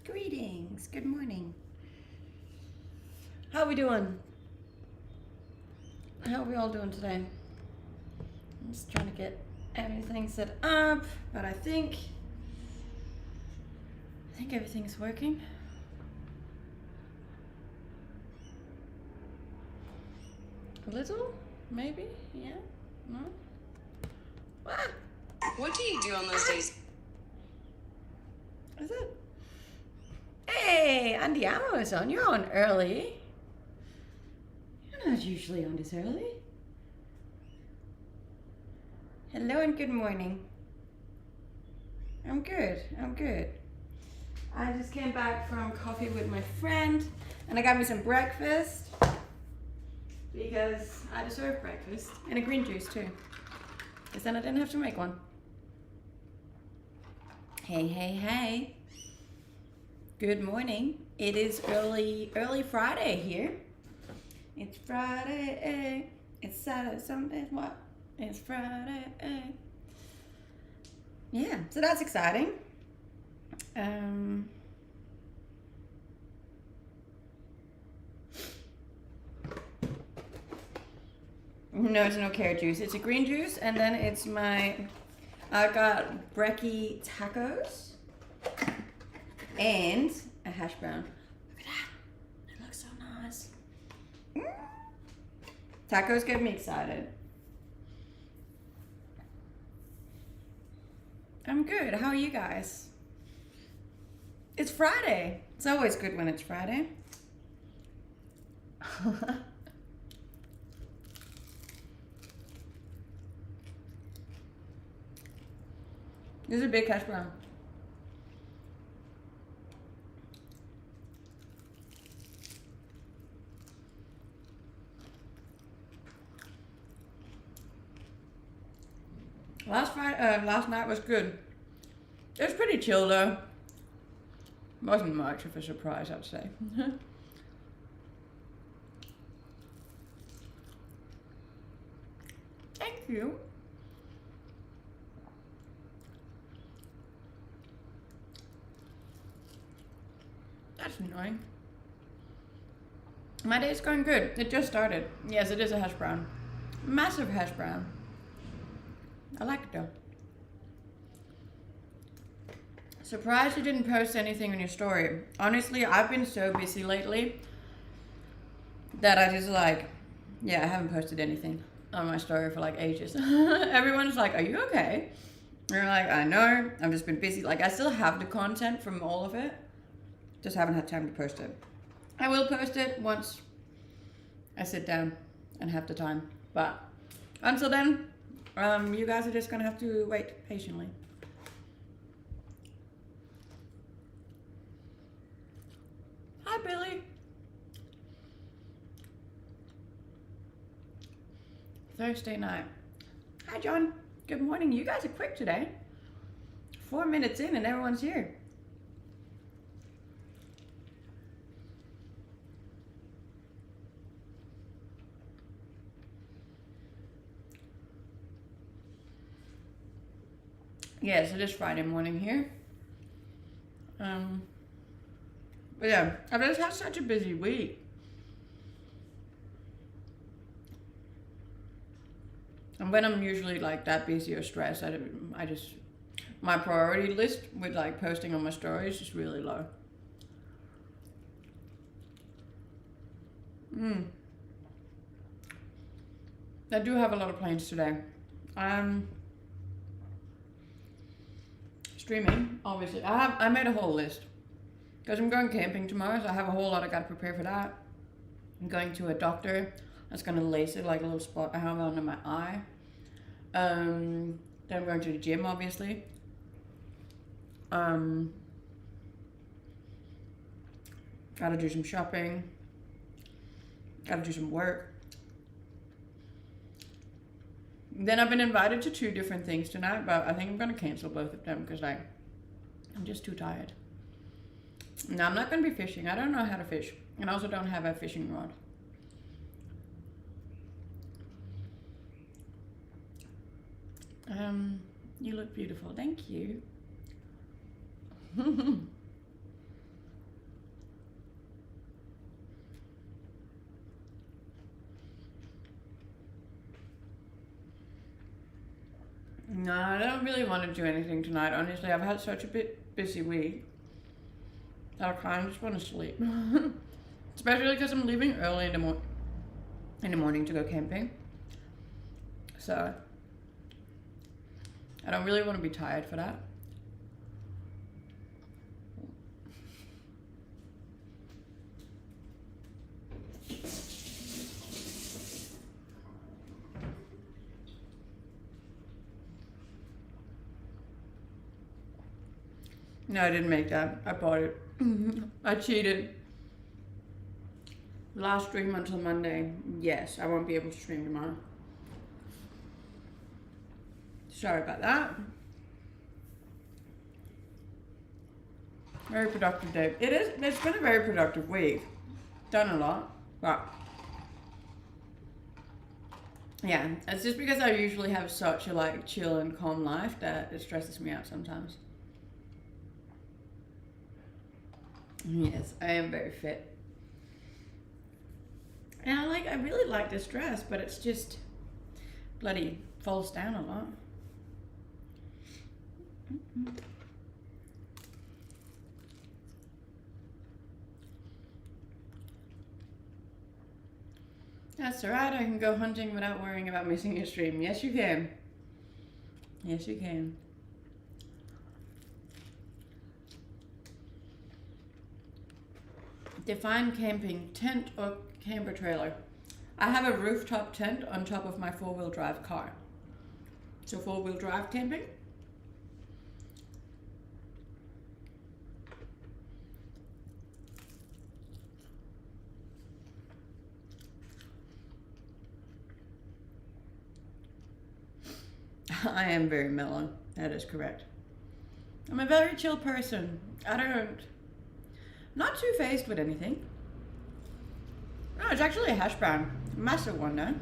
Greetings, good morning. How are we doing? How are we all doing today? I'm just trying to get everything set up, but I think everything's working. A little, maybe, yeah, no? Ah! What do you do on those days? Is it? Hey, Andiamo is on. You're on early. You're not usually on this early. Hello and good morning. I'm good. I just came back from coffee with my friend and I got me some breakfast because I deserve breakfast and a green juice too. Because then I didn't have to make one. Hey. Good morning. It is early Friday here. It's Friday. It's Saturday. Something. What? It's Friday. Yeah. So that's exciting. No, it's no carrot juice. It's a green juice, and then it's I got brekkie tacos. And a hash brown. Look at that. It looks so nice. Tacos get me excited. I'm good. How are you guys? It's Friday. It's always good when it's Friday. This is a big hash brown. Last night was good. It was pretty chill though. Wasn't much of a surprise, I'd say. Thank you. That's annoying. My day's going good. It just started. Yes, it is a hash brown. Massive hash brown. I like it though. Surprised you didn't post anything on your story. Honestly, I've been so busy lately that I just I haven't posted anything on my story for like ages. Everyone's like, are you okay? And you're like, I know, I've just been busy. Like I still have the content from all of it. Just haven't had time to post it. I will post it once I sit down and have the time. But until then, you guys are just gonna have to wait patiently. Hi, Billy. Thursday night. Hi, John. Good morning. You guys are quick today. 4 minutes in and everyone's here. Yes, it is Friday morning here. But yeah, I've just had such a busy week. And when I'm usually like that busy or stressed, I just, my priority list with like posting on my stories is really low. I do have a lot of plans today. Streaming, obviously. I made a whole list because I'm going camping tomorrow, so I have a whole lot I gotta prepare for that. I'm going to a doctor that's gonna laser like a little spot I have under my eye. Then I'm going to the gym, obviously. Gotta do some shopping. Gotta do some work. Then I've been invited to 2 different things tonight, but I think I'm gonna cancel both of them because like I'm just too tired. No, I'm not gonna be fishing. I don't know how to fish, and I also don't have a fishing rod. You look beautiful. Thank you. No, I don't really want to do anything tonight. Honestly, I've had such a busy week that I kind of just want to sleep. Especially because I'm leaving early in the morning to go camping. So I don't really want to be tired for that. No, I didn't make that. I bought it. I cheated. Last stream until Monday. Yes, I won't be able to stream tomorrow. Sorry about that. Very productive day. It is. It's been a very productive week. Done a lot, but yeah, it's just because I usually have such a like chill and calm life that it stresses me out sometimes. Yes, I am very fit. And I really like this dress, but it's just bloody falls down a lot. That's alright, I can go hunting without worrying about missing a stream. Yes, you can. Yes, you can. Define camping, tent or camper trailer. I have a rooftop tent on top of my 4-wheel drive car. So 4-wheel drive camping. I am very mellow. That is correct. I'm a very chill person. Not too faced with anything. No, it's actually a hash brown. Massive one though.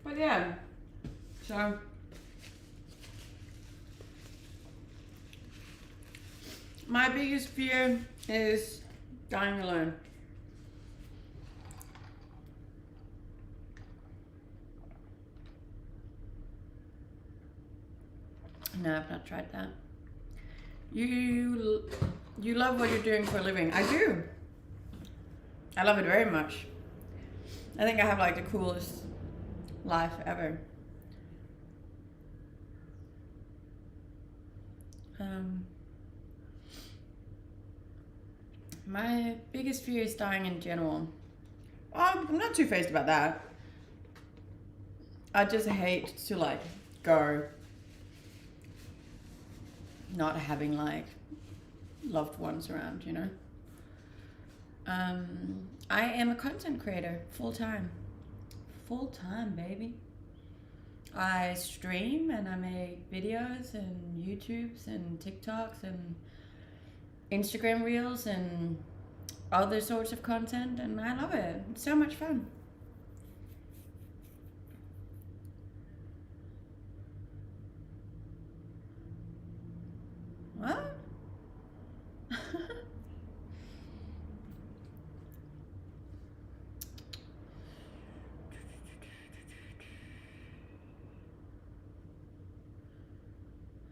But yeah, so my biggest fear is dying alone. No, I've not tried that. You love what you're doing for a living. I do. I love it very much. I think I have like the coolest life ever. My biggest fear is dying in general. I'm not too phased about that. I just hate to like go not having like loved ones around, you know. I am a content creator full-time, baby. I stream and I make videos and YouTubes and TikToks and Instagram reels and other sorts of content, and I love it. It's so much fun. What?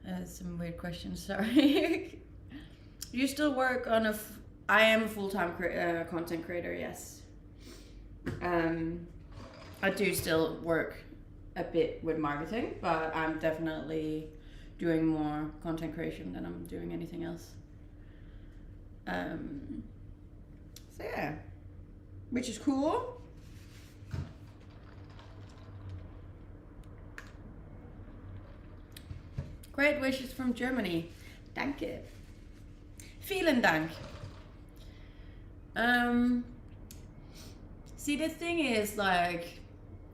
That's some weird questions, sorry. You still work on I am a full-time content creator, yes. I do still work a bit with marketing, but I'm definitely doing more content creation than I'm doing anything else. So yeah, which is cool. Great wishes from Germany. Danke. Vielen Dank. See, the thing is, like,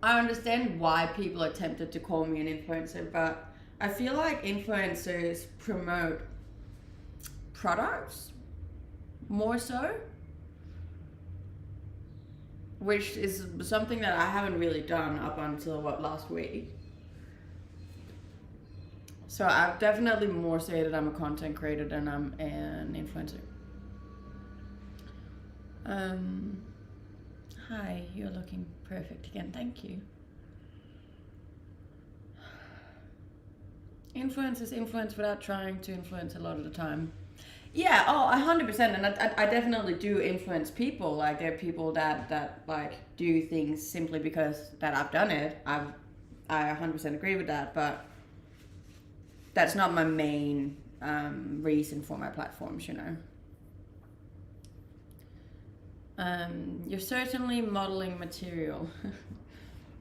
I understand why people are tempted to call me an influencer, but I feel like influencers promote products more so, which is something that I haven't really done up until last week. So I've definitely more say that I'm a content creator than I'm an influencer. Hi, you're looking perfect again. Thank you. Influencers influence without trying to influence a lot of the time. Yeah, 100%, and I definitely do influence people. Like, there are people that like do things simply because that I've done it. I 100% agree with that, but that's not my main reason for my platforms, you know. You're certainly modeling material.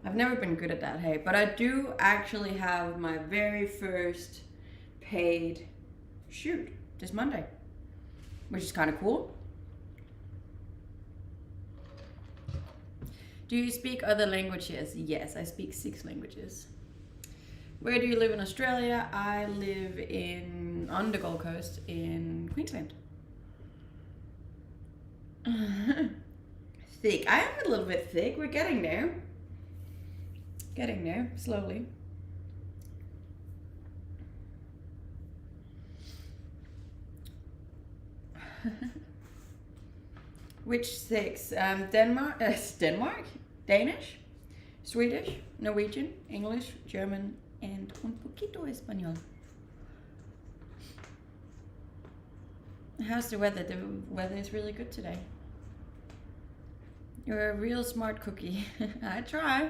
I've never been good at that, hey, but I do actually have my very first paid shoot this Monday, which is kind of cool. Do you speak other languages? Yes, I speak 6 languages. Where do you live in Australia? I live on the Gold Coast in Queensland. Thick. I am a little bit thick. We're getting there. Getting there, slowly. Which 6? Denmark, Danish, Swedish, Norwegian, English, German, and un poquito español. How's the weather? The weather is really good today. You're a real smart cookie. I try.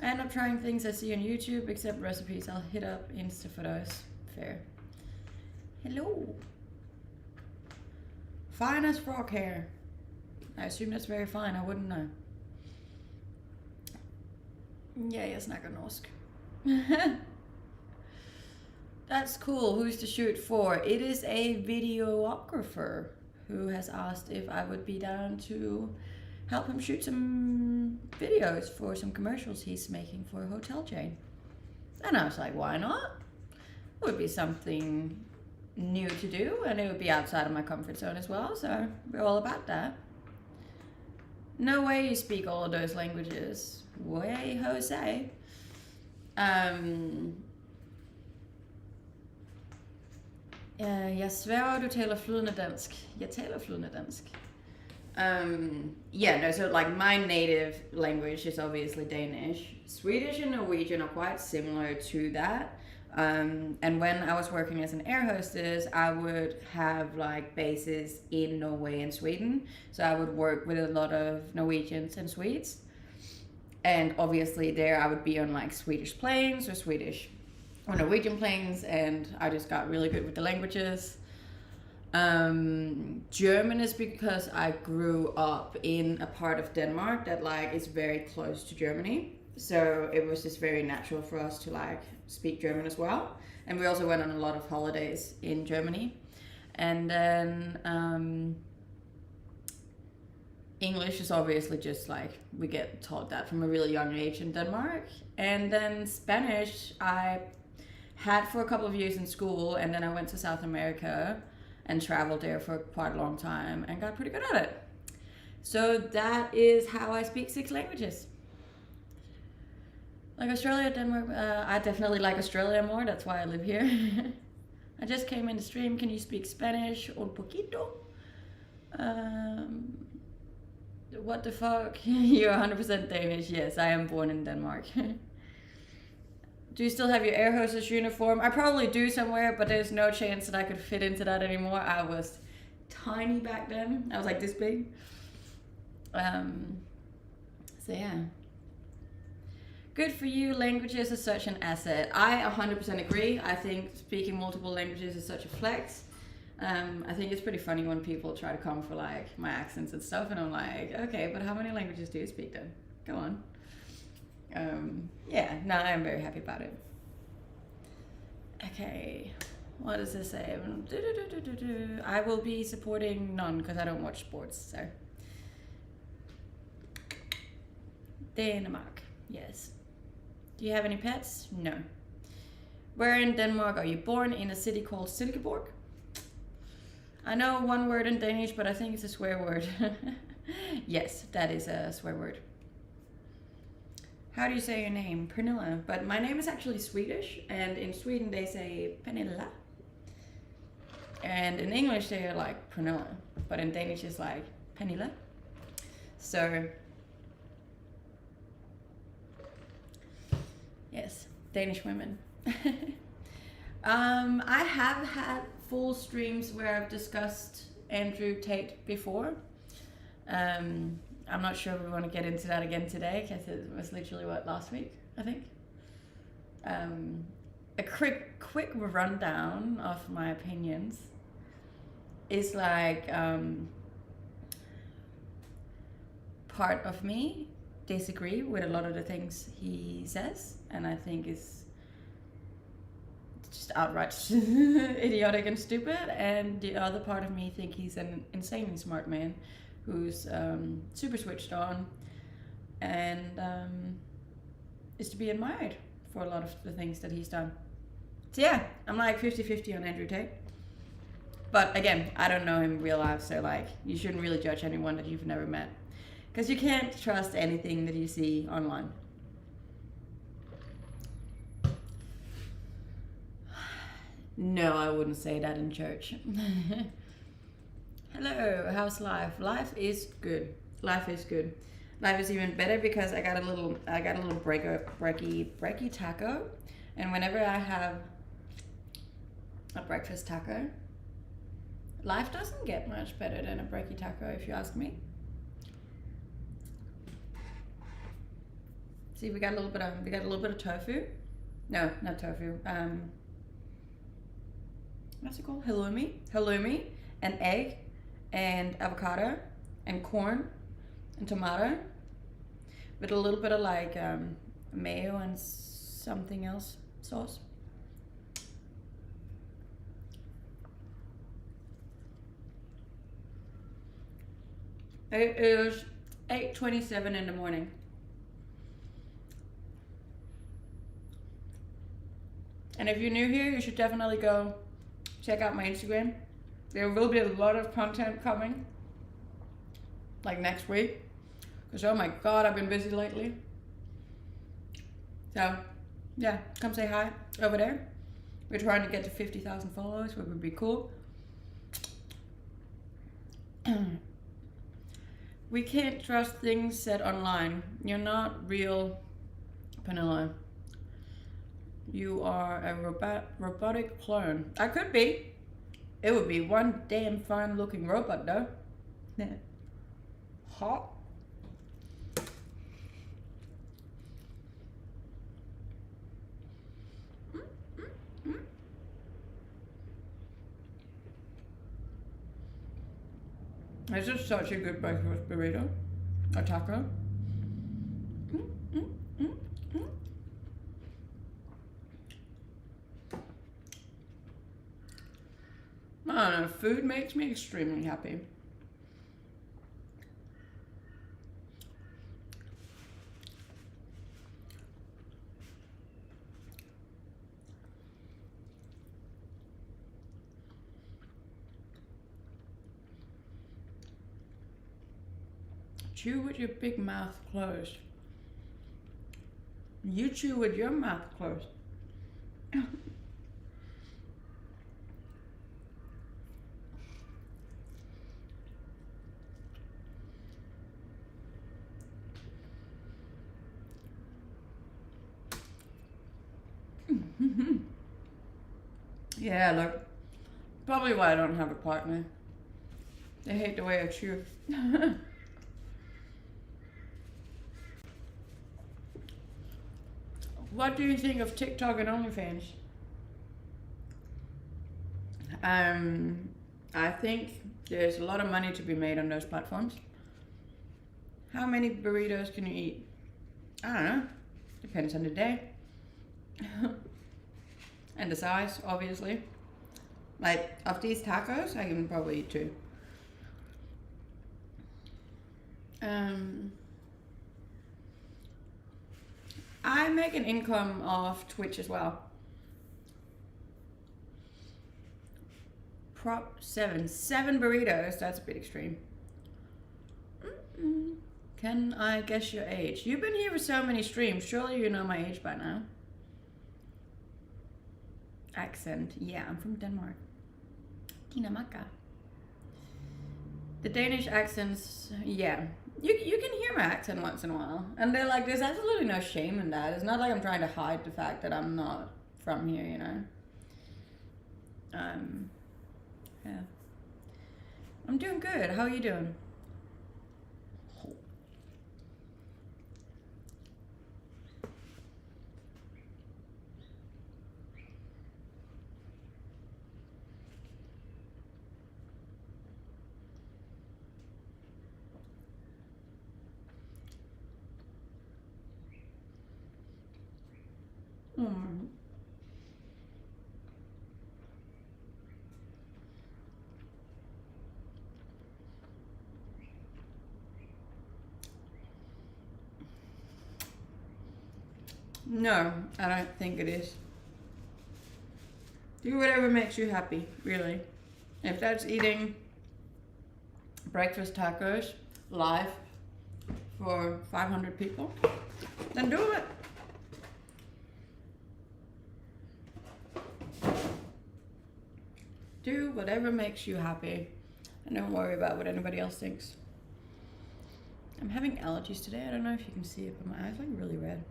I end up trying things I see on YouTube, except recipes. I'll hit up Insta for those. Fair. Hello. Fine as frog hair. I assume that's very fine. I wouldn't know. Jag snackar norsk. That's cool. Who's the shoot for? It is a videographer who has asked if I would be down to help him shoot some videos for some commercials he's making for a hotel chain. And I was like, why not? It would be something new to do, and it would be outside of my comfort zone as well, so we're all about that. No way you speak all of those languages. Way, Jose. Jeg sværger, du taler flydende dansk. Jeg taler flydende dansk. Yeah, no, so like my native language is obviously Danish. Swedish and Norwegian are quite similar to that. And when I was working as an air hostess, I would have like bases in Norway and Sweden. So I would work with a lot of Norwegians and Swedes. And obviously there I would be on like Swedish planes or Swedish or Norwegian planes, and I just got really good with the languages. German is because I grew up in a part of Denmark that like is very close to Germany. So it was just very natural for us to like speak German as well. And we also went on a lot of holidays in Germany. And then English is obviously just like, we get taught that from a really young age in Denmark. And then Spanish, I had for a couple of years in school, and then I went to South America and traveled there for quite a long time and got pretty good at it. So that is how I speak 6 languages. Like Australia, Denmark, I definitely like Australia more, that's why I live here. I just came in the stream, can you speak Spanish? Un poquito. What the fuck? You're 100% Danish. Yes, I am born in Denmark. Do you still have your air hostess uniform? I probably do somewhere, but there's no chance that I could fit into that anymore. I was tiny back then. I was like this big. So yeah. Good for you. Languages are such an asset. I 100% agree. I think speaking multiple languages is such a flex. I think it's pretty funny when people try to come for like my accents and stuff, and I'm like, okay, but how many languages do you speak then? Go on. Yeah, no, I'm very happy about it. Okay, what does this say? I will be supporting none because I don't watch sports. So Denmark, yes. Do you have any pets? No. Where in Denmark are you born? In a city called Silkeborg. I know one word in Danish, but I think it's a swear word. Yes, that is a swear word. How do you say your name? Pernilla. But my name is actually Swedish, and in Sweden they say Pernilla. And in English they are like Pernilla, but in Danish it's like Pernilla. So, yes, Danish women. I have had full streams where I've discussed Andrew Tate before. I'm not sure if we want to get into that again today because it was literally last week, I think. A quick rundown of my opinions is like part of me disagree with a lot of the things he says, and I think is just outright idiotic and stupid, and the other part of me think he's an insanely smart man who's super switched on and is to be admired for a lot of the things that he's done. So yeah, I'm like 50-50 on Andrew Tate. But again, I don't know him in real life, so like you shouldn't really judge anyone that you've never met, because you can't trust anything that you see online. No, I wouldn't say that in church. Hello, how's life? Life is good. Life is good. Life is even better because I got a little breaky taco, and whenever I have a breakfast taco, life doesn't get much better than a breaky taco, if you ask me. See, we got a little bit of tofu. No, not tofu. What's it called? Halloumi, and egg, and avocado, and corn, and tomato, with a little bit of like mayo and something else sauce. It is 8:27 in the morning. And if you're new here, you should definitely go check out my Instagram. There will be a lot of content coming, like next week. Because oh my god, I've been busy lately. So, yeah, come say hi over there. We're trying to get to 50,000 followers, which would be cool. We can't trust things said online. You're not real, Pernilla. You are a robotic clone. I could be. It would be one damn fine looking robot though. Hot. This is such a good breakfast burrito. A taco. I don't know, food makes me extremely happy. Chew with your big mouth closed. You chew with your mouth closed. Yeah, look. Probably why I don't have a partner. They hate the way I chew. What do you think of TikTok and OnlyFans? I think there's a lot of money to be made on those platforms. How many burritos can you eat? I don't know. Depends on the day. And the size, obviously. Like, of these tacos, I can probably eat 2. I make an income off Twitch as well. Prop 7 burritos. That's a bit extreme. Can I guess your age? You've been here for so many streams. Surely you know my age by now. Accent. Yeah, I'm from Denmark. Dinamarca. The Danish accents, yeah. You can hear my accent once in a while. And they're like, there's absolutely no shame in that. It's not like I'm trying to hide the fact that I'm not from here, you know. Yeah. I'm doing good. How are you doing? No, I don't think it is. Do whatever makes you happy, really. If that's eating breakfast tacos live for 500 people, then do it. Do whatever makes you happy and don't worry about what anybody else thinks. I'm having allergies today. I don't know if you can see it, but my eyes are like really red.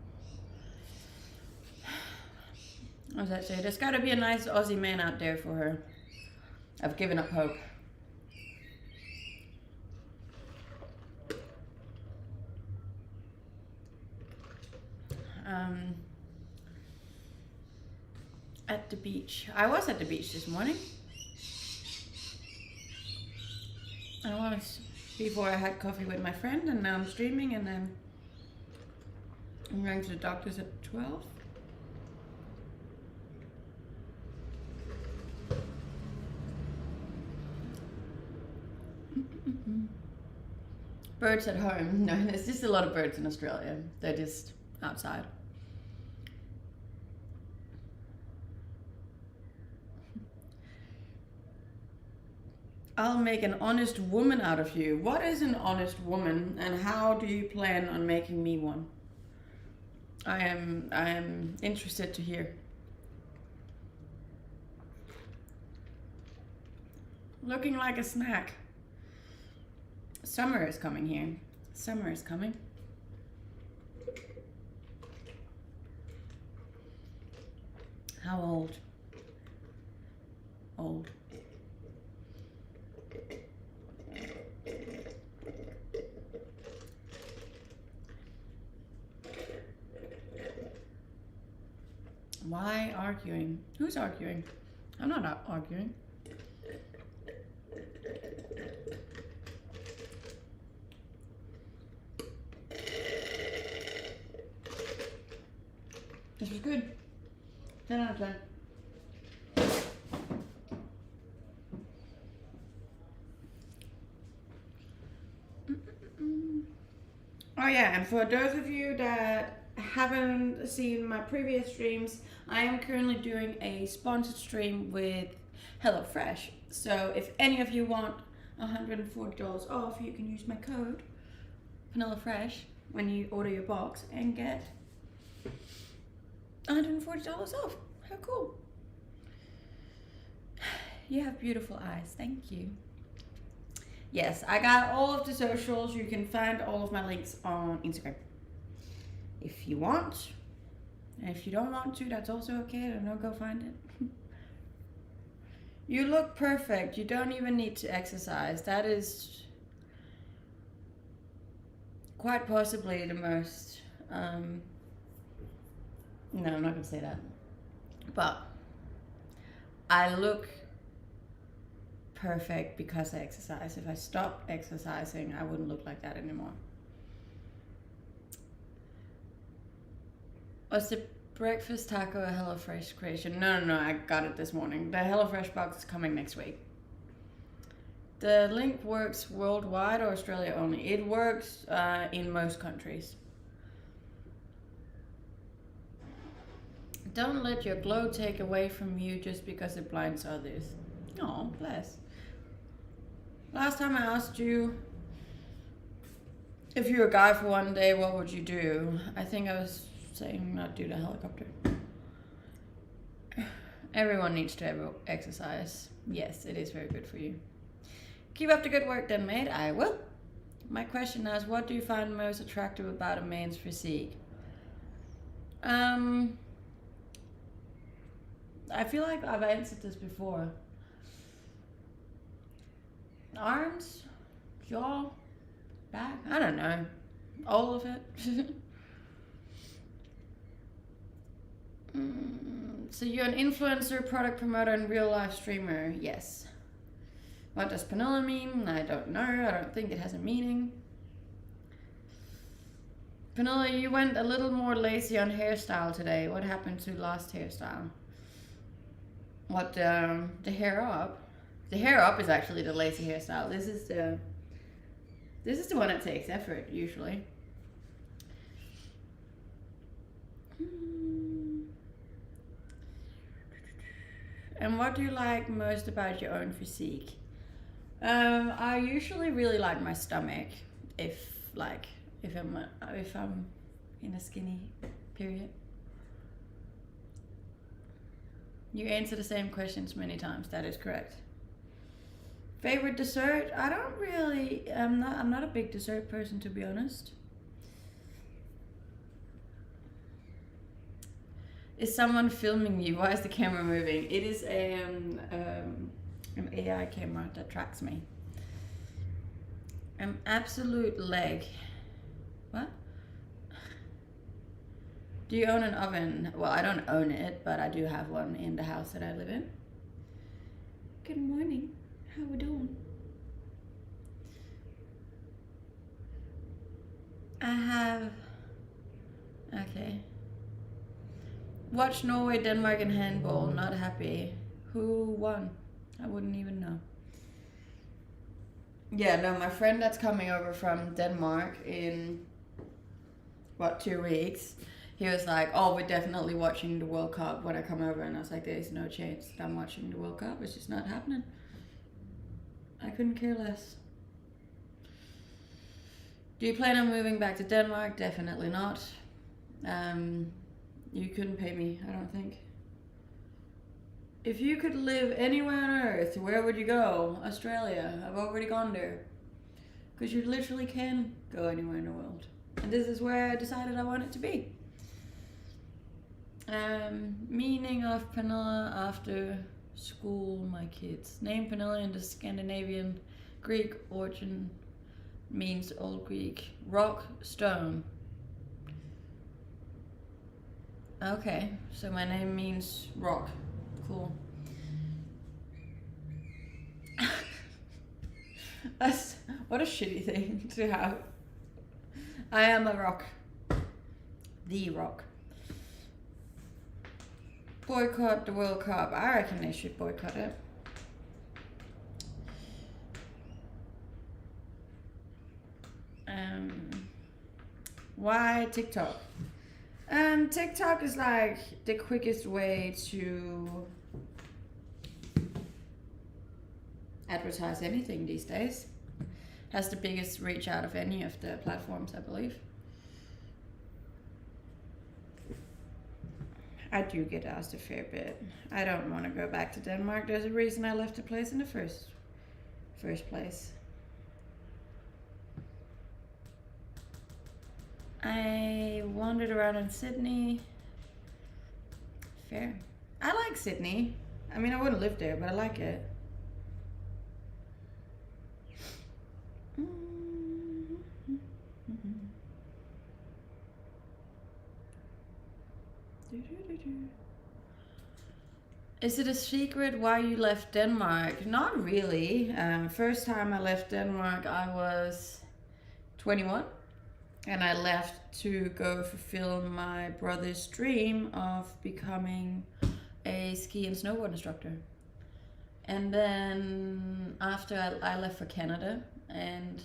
What does that say? There's got to be a nice Aussie man out there for her. I've given up hope. At the beach. I was at the beach this morning. I was before I had coffee with my friend, and now I'm streaming, and then I'm going to the doctor's at 12. Birds at home. No, there's just a lot of birds in Australia. They're just outside. I'll make an honest woman out of you. What is an honest woman, and how do you plan on making me one? I am interested to hear. Looking like a snack. Summer is coming here. Summer is coming. How old? Old. Why arguing? Who's arguing? I'm not arguing. This was good. 10 out of 10. Oh yeah, and for those of you that haven't seen my previous streams, I am currently doing a sponsored stream with HelloFresh. So if any of you want $140 off, you can use my code HelloFresh when you order your box and get $140 off. How cool. You have beautiful eyes. Thank you. Yes, I got all of the socials. You can find all of my links on Instagram if you want. And if you don't want to, that's also okay. Don't go find it. You look perfect. You don't even need to exercise. That is quite possibly the most no, I'm not gonna say that. But I look perfect because I exercise. If I stopped exercising, I wouldn't look like that anymore. Breakfast taco, a HelloFresh creation. No, I got it this morning. The HelloFresh box is coming next week. The link works worldwide or Australia only? It works in most countries. Don't let your glow take away from you just because it blinds others. Oh, bless. Last time I asked you if you were a guy for one day, what would you do? I think I was saying not do the helicopter. Everyone needs to exercise. Yes, it is very good for you. Keep up the good work then, mate. I will. My question now is, what do you find most attractive about a man's physique? I feel like I've answered this before. Arms, jaw, back, I don't know. All of it. So you're an influencer, product promoter, and real life streamer. Yes. What does Panola mean? I don't know. I don't think it has a meaning. Panola, you went a little more lazy on hairstyle today. What happened to last hairstyle? What, the hair up? The hair up is actually the lazy hairstyle. This is the one that takes effort, usually. And what do you like most about your own physique? I usually really like my stomach if I'm in a skinny period. You answer the same questions many times. That is correct. Favorite dessert? I don't really. I'm not a big dessert person, to be honest. Is someone filming you? Why is the camera moving? It is an AI camera that tracks me. An absolute leg. What? Do you own an oven? Well, I don't own it, but I do have one in the house that I live in. Good morning. How we doing? I have... Okay. Watch Norway, Denmark in handball. Not happy. Who won? I wouldn't even know. Yeah, no, my friend that's coming over from Denmark in, 2 weeks, he was like, oh, we're definitely watching the World Cup when I come over. And I was like, there's no chance that I'm watching the World Cup. It's just not happening. I couldn't care less. Do you plan on moving back to Denmark? Definitely not. You couldn't pay me, I don't think. If you could live anywhere on earth, where would you go? Australia. I've already gone there. Because you literally can go anywhere in the world. And this is where I decided I wanted to be. Meaning of Panola after school, my kids. Name Panola in the Scandinavian Greek origin means Old Greek. Rock, stone. Okay, so my name means rock. Cool. What a shitty thing to have. I am a rock. The rock. Boycott the World Cup. I reckon they should boycott it. Why TikTok? TikTok is like the quickest way to advertise anything these days. Has the biggest reach out of any of the platforms, I believe. I do get asked a fair bit. I don't want to go back to Denmark. There's a reason I left the place in the first place. I wandered around in Sydney. Fair. I like Sydney. I mean, I wouldn't live there, but I like it. Is it a secret why you left Denmark? Not really. First time I left Denmark, I was 21. and I left to go fulfill my brother's dream of becoming a ski and snowboard instructor. And then after I left for Canada, and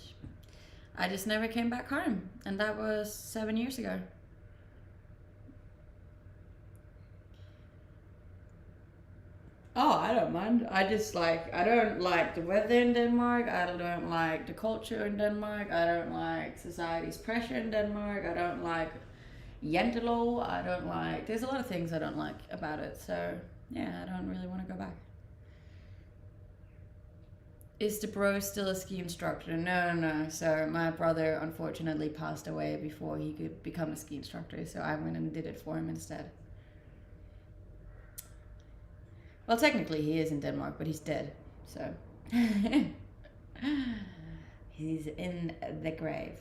I just never came back home, and that was 7 years ago. Oh, I don't mind. I don't like the weather in Denmark. I don't like the culture in Denmark. I don't like society's pressure in Denmark. I don't like Yentelo. There's a lot of things I don't like about it. So, yeah, I don't really want to go back. Is the bro still a ski instructor? No. So, my brother unfortunately passed away before he could become a ski instructor. So, I went and did it for him instead. Well, technically he is in Denmark, but he's dead, so he's in the grave.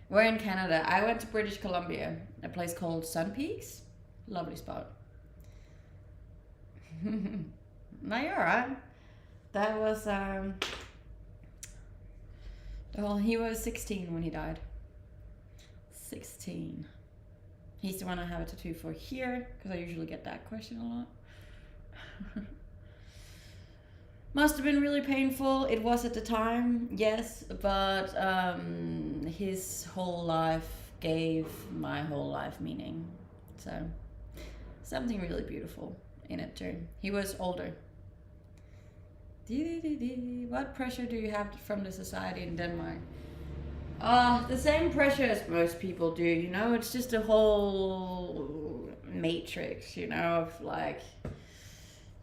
We're in Canada. I went to British Columbia, a place called Sun Peaks. Lovely spot. No, you're alright. That was he was 16 when he died. 16. He's the one I have a tattoo for here, because I usually get that question a lot. Must have been really painful. It was at the time, yes, but his whole life gave my whole life meaning. So, something really beautiful in it too. He was older. What pressure do you have from the society in Denmark? The same pressure as most people do, you know. It's just a whole matrix, you know, of like,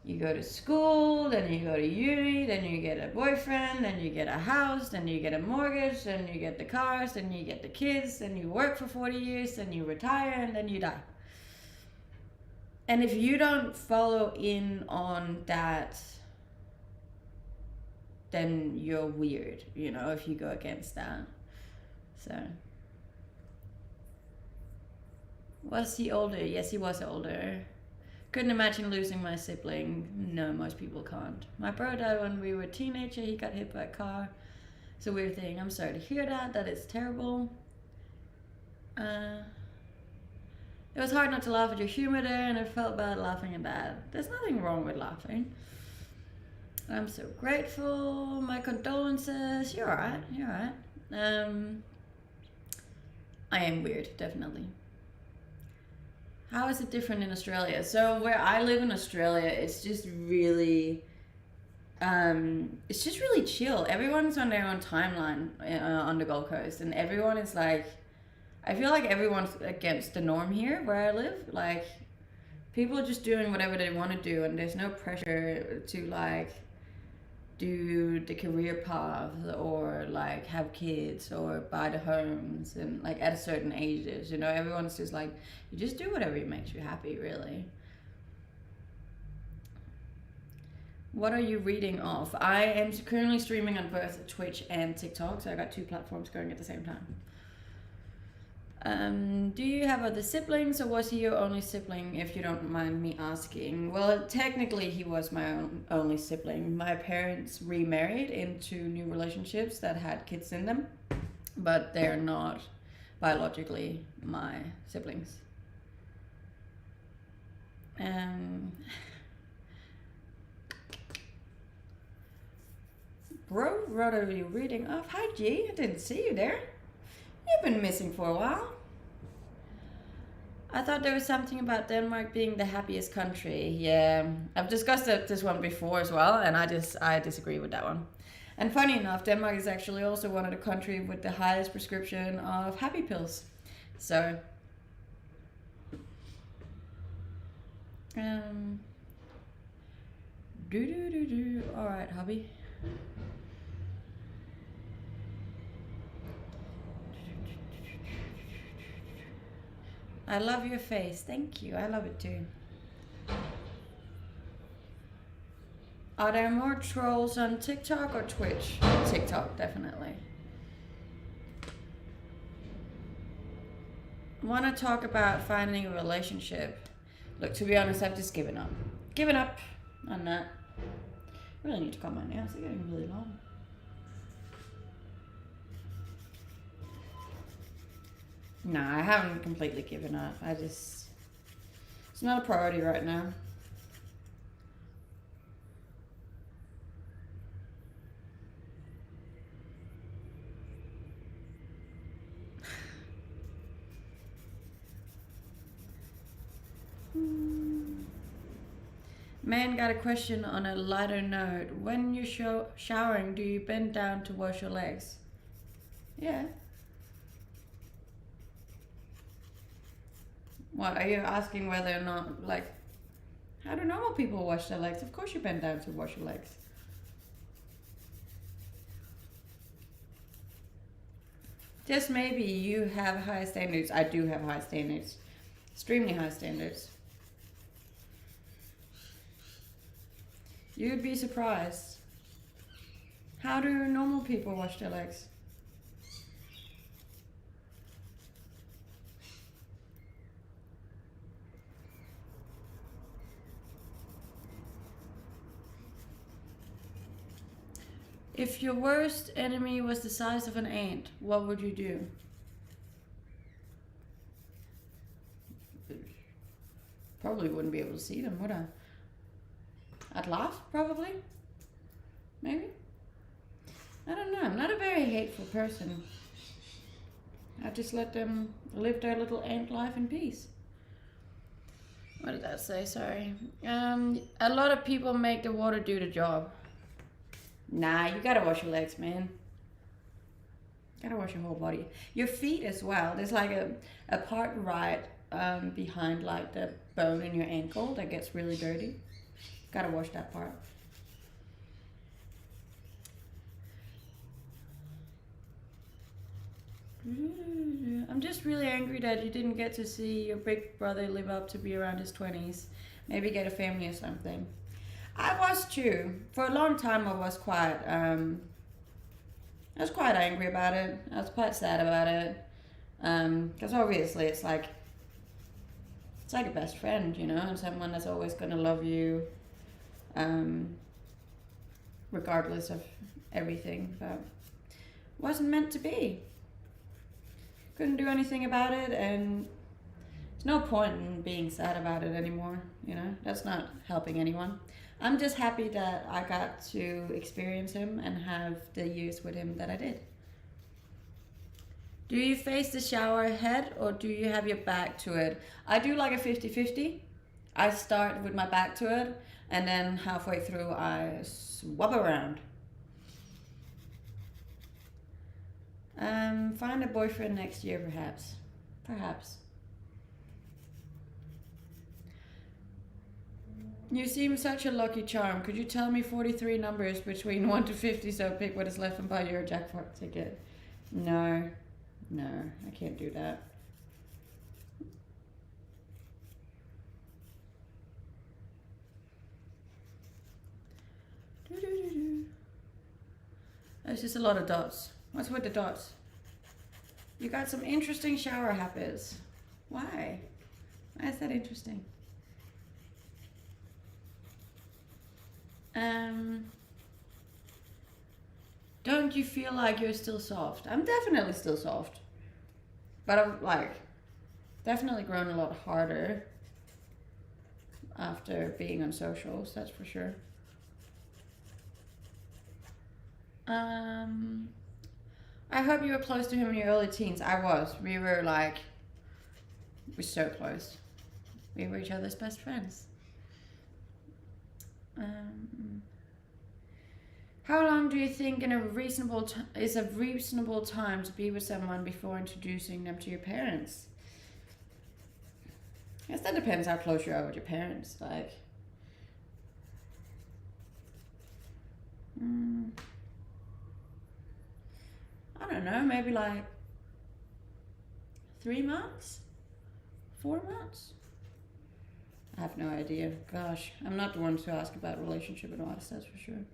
you go to school, then you go to uni, then you get a boyfriend, then you get a house, then you get a mortgage, then you get the cars, then you get the kids, then you work for 40 years, then you retire, and then you die. And if you don't follow in on that, then you're weird, you know, if you go against that. So, was he older? Yes, he was older. Couldn't imagine losing my sibling. No, most people can't. My brother died when we were a teenager. He got hit by a car. It's a weird thing. I'm sorry to hear that. That is terrible. It was hard not to laugh at your humor there, and I felt bad laughing at that. There's nothing wrong with laughing. I'm so grateful. My condolences. You're alright. You're alright. I am weird, definitely. How is it different in Australia? So where I live in Australia, it's just really chill. Everyone's on their own timeline on the Gold Coast, and everyone is like, I feel like everyone's against the norm here where I live. Like, people are just doing whatever they want to do, and there's no pressure to like do the career path or like have kids or buy the homes, and like at a certain ages, you know, everyone's just like, you just do whatever makes you happy, really. What are you reading off? I am currently streaming on both Twitch and TikTok, so I got 2 platforms going at the same time. Do you have other siblings, or was he your only sibling, if you don't mind me asking? Well, technically he was my only sibling. My parents remarried into new relationships that had kids in them, but they're not biologically my siblings. Bro, what are you reading off? Hi G, I didn't see you there. You've been missing for a while. I thought there was something about Denmark being the happiest country. Yeah, I've discussed this one before as well, and I disagree with that one. And funny enough, Denmark is actually also one of the countries with the highest prescription of happy pills. So, all right, hubby. I love your face. Thank you. I love it too. Are there more trolls on TikTok or Twitch? TikTok, definitely. Want to talk about finding a relationship? Look, to be honest, I've just given up. Given up on that. I really need to calm my nails. They're getting really long. Nah, I haven't completely given up. It's not a priority right now. Man, got a question on a lighter note. When you're showering, do you bend down to wash your legs? Yeah. What, are you asking whether or not, like, how do normal people wash their legs? Of course you bend down to wash your legs. Just maybe you have high standards. I do have high standards. Extremely high standards. You'd be surprised. How do normal people wash their legs? If your worst enemy was the size of an ant, what would you do? Probably wouldn't be able to see them, would I? I'd laugh, probably. Maybe. I don't know. I'm not a very hateful person. I just let them live their little ant life in peace. What did that say? Sorry. A lot of people make the water do the job. Nah, you gotta wash your legs, man. Gotta wash your whole body. Your feet as well. There's like a part right behind like the bone in your ankle that gets really dirty. Gotta wash that part. I'm just really angry that you didn't get to see your big brother live up to be around his 20s. Maybe get a family or something. I was too. For a long time I was quite angry about it. I was quite sad about it. Because obviously it's like a best friend, you know, and someone that's always gonna love you regardless of everything, but wasn't meant to be. Couldn't do anything about it, and there's no point in being sad about it anymore, you know. That's not helping anyone. I'm just happy that I got to experience him and have the years with him that I did. Do you face the shower head or do you have your back to it? I do like a 50-50. I start with my back to it and then halfway through I swap around. Find a boyfriend next year, perhaps. Perhaps. You seem such a lucky charm. Could you tell me 43 numbers between 1 to 50 so pick what is left and buy your jackpot ticket? No, I can't do that. There's just a lot of dots. What's with the dots? You got some interesting shower habits. Why? Why is that interesting? Don't you feel like you're still soft? I'm definitely still soft. But I've like definitely grown a lot harder after being on socials, that's for sure. I hope you were close to him in your early teens. I was. We were so close. We were each other's best friends. How long do you think is a reasonable time to be with someone before introducing them to your parents? I guess that depends how close you are with your parents. Like, I don't know, maybe like 3 months? 4 months? I have no idea. Gosh, I'm not the one to ask about relationship advice, that's for sure.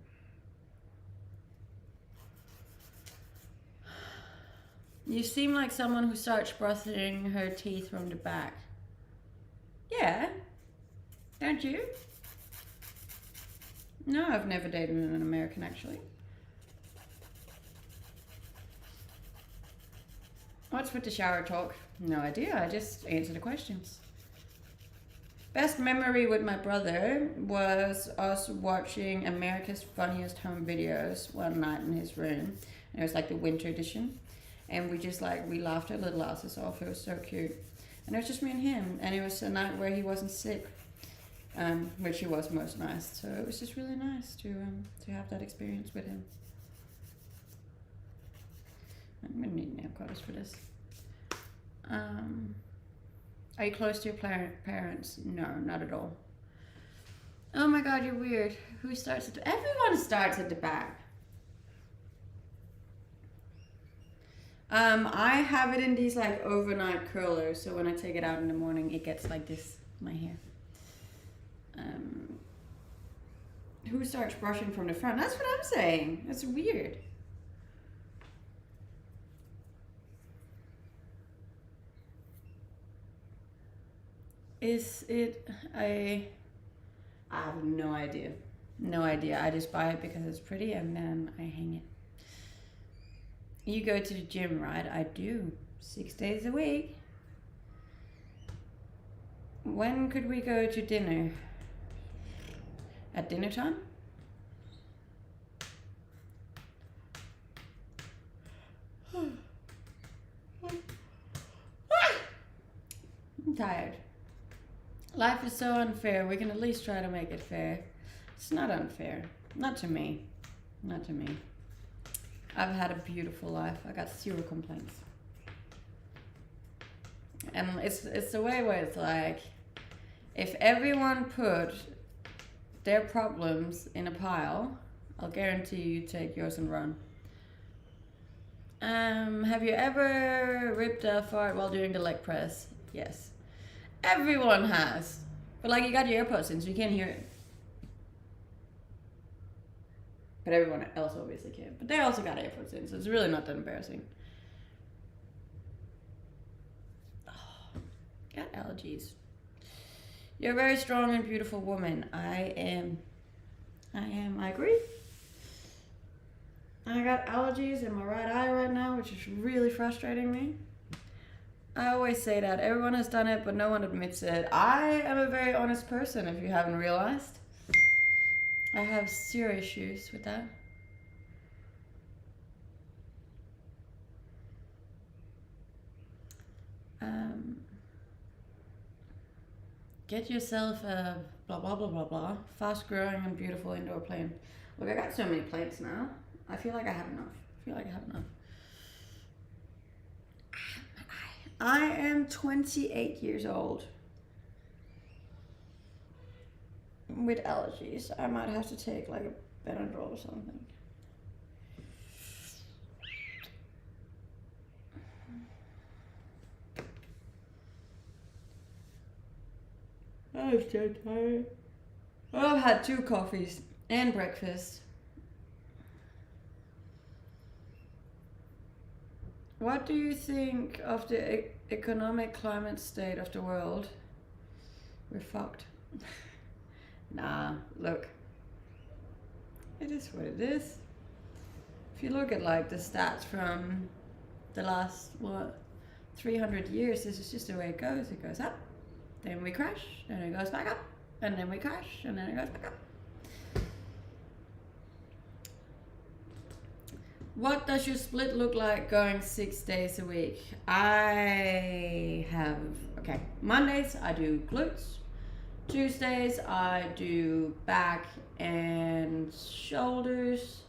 You seem like someone who starts brushing her teeth from the back. Yeah, don't you? No, I've never dated an American, actually. What's with the shower talk? No idea. I just answer the questions. Best memory with my brother was us watching America's Funniest Home Videos one night in his room. And it was like the winter edition. And we just like, we laughed our little asses off. It was so cute. And it was just me and him. And it was a night where he wasn't sick. Which he was most nice. So it was just really nice to have that experience with him. I'm gonna need nail cutters for this. Are you close to your parents? No, not at all. Oh my god, you're weird. Who starts at the... Everyone starts at the back. I have it in these like overnight curlers, so when I take it out in the morning, it gets like this, my hair. Who starts brushing from the front? That's what I'm saying. That's weird. Is it I have no idea. No idea. I just buy it because it's pretty and then I hang it. You go to the gym, right? I do. 6 days a week. When could we go to dinner? At dinner time? I'm tired. Life is so unfair. We can at least try to make it fair. It's not unfair. Not to me. Not to me. I've had a beautiful life. I got 0 complaints. And it's the way where it's like, if everyone put their problems in a pile, I'll guarantee you take yours and run. Have you ever ripped a fart while doing the leg press? Yes. Everyone has. But like, you got your AirPods in, so you can't hear it. But everyone else obviously can. But they also got AirPods in, so it's really not that embarrassing. Oh, got allergies. You're a very strong and beautiful woman. I am. I agree. I got allergies in my right eye right now, which is really frustrating me. I always say that. Everyone has done it, but no one admits it. I am a very honest person, if you haven't realized. I have 0 issues with that. Get yourself a blah blah blah blah blah fast growing and beautiful indoor plant. Look, I got so many plants now. I feel like I have enough. I am 28 years old with allergies. I might have to take like a Benadryl or something. I'm so tired. I've had 2 coffees and breakfast. What do you think of the economic climate state of the world? We're fucked. Nah, look. It is what it is. If you look at like the stats from the last, 300 years, this is just the way it goes. It goes up, then we crash, then it goes back up, and then we crash, and then it goes back up. What does your split look like going 6 days a week? Mondays I do glutes. Tuesdays I do back and shoulders.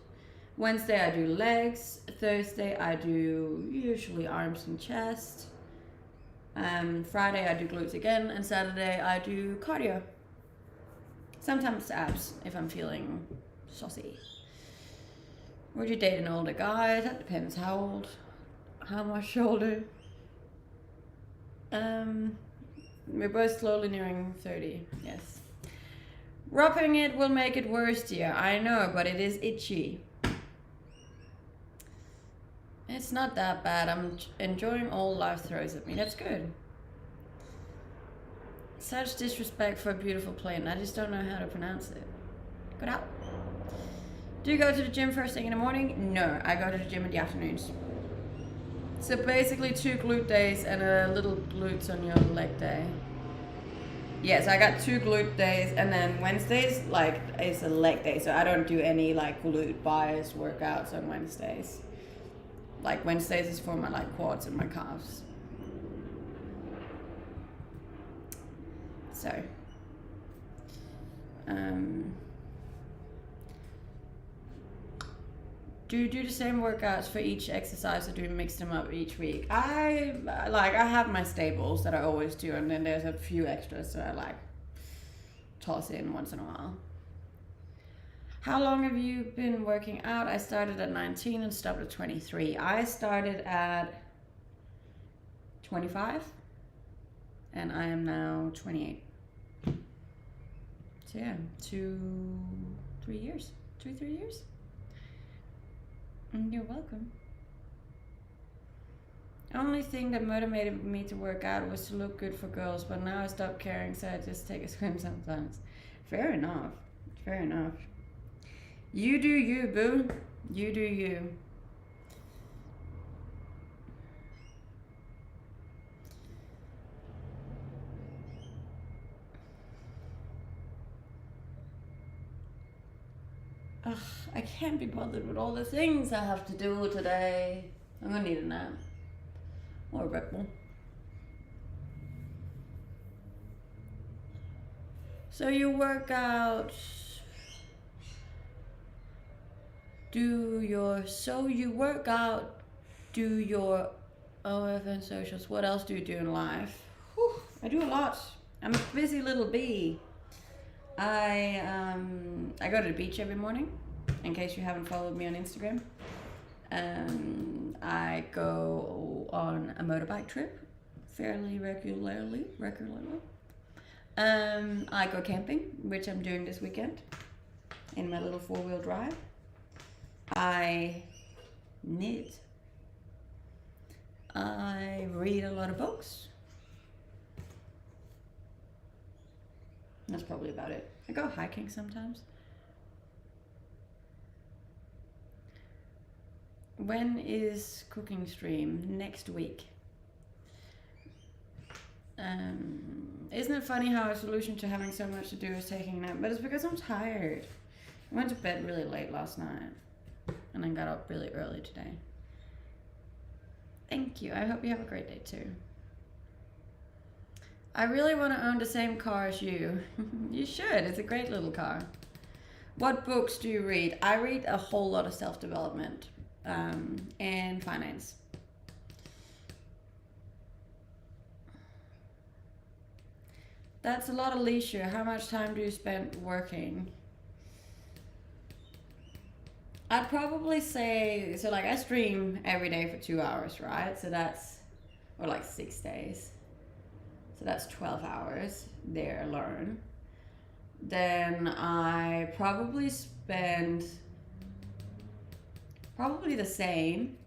Wednesday I do legs. Thursday I do usually arms and chest. Friday I do glutes again, and Saturday I do cardio. Sometimes abs if I'm feeling saucy. Would you date an older guy? That depends how old, how much older. We're both slowly nearing 30, yes. Rubbing it will make it worse, dear. I know, but it is itchy. It's not that bad. I'm enjoying all life throws at me. That's good. Such disrespect for a beautiful plant. I just don't know how to pronounce it. Good out. Do you go to the gym first thing in the morning? No, I go to the gym in the afternoons. So basically 2 glute days and a little glutes on your leg day. Yes, I got 2 glute days, and then Wednesdays like is a leg day, so I don't do any like glute bias workouts on Wednesdays. Like Wednesdays is for my like quads and my calves. So, do you do the same workouts for each exercise, or do you mix them up each week? I have my staples that I always do, and then there's a few extras that I like toss in once in a while. How long have you been working out? I started at 19 and stopped at 23. I started at 25 and I am now 28. So yeah, 3 years. You're welcome. Only thing that motivated me to work out was to look good for girls, but now I stopped caring, so I just take a swim sometimes. Fair enough. You do you, boo. You do you. Ugh, I can't be bothered with all the things I have to do today. I'm gonna need a nap. Or a Red Bull. So you work out, do your OF and socials. What else do you do in life? Whew, I do a lot. I'm a busy little bee. I go to the beach every morning, in case you haven't followed me on Instagram. I go on a motorbike trip fairly regularly. I go camping, which I'm doing this weekend in my little 4-wheel drive. I knit. I read a lot of books. That's probably about it. I go hiking sometimes. When is cooking stream? Next week. Isn't it funny how a solution to having so much to do is taking a nap? But it's because I'm tired. I went to bed really late last night and then got up really early today. Thank you. I hope you have a great day too. I really want to own the same car as you. You should. It's a great little car. What books do you read? I read a whole lot of self-development and finance. That's a lot of leisure. How much time do you spend working? I'd probably say, so like I stream every day for 2 hours, right? So that's, or like 6 days. So that's 12 hours there alone. Then I probably spend the same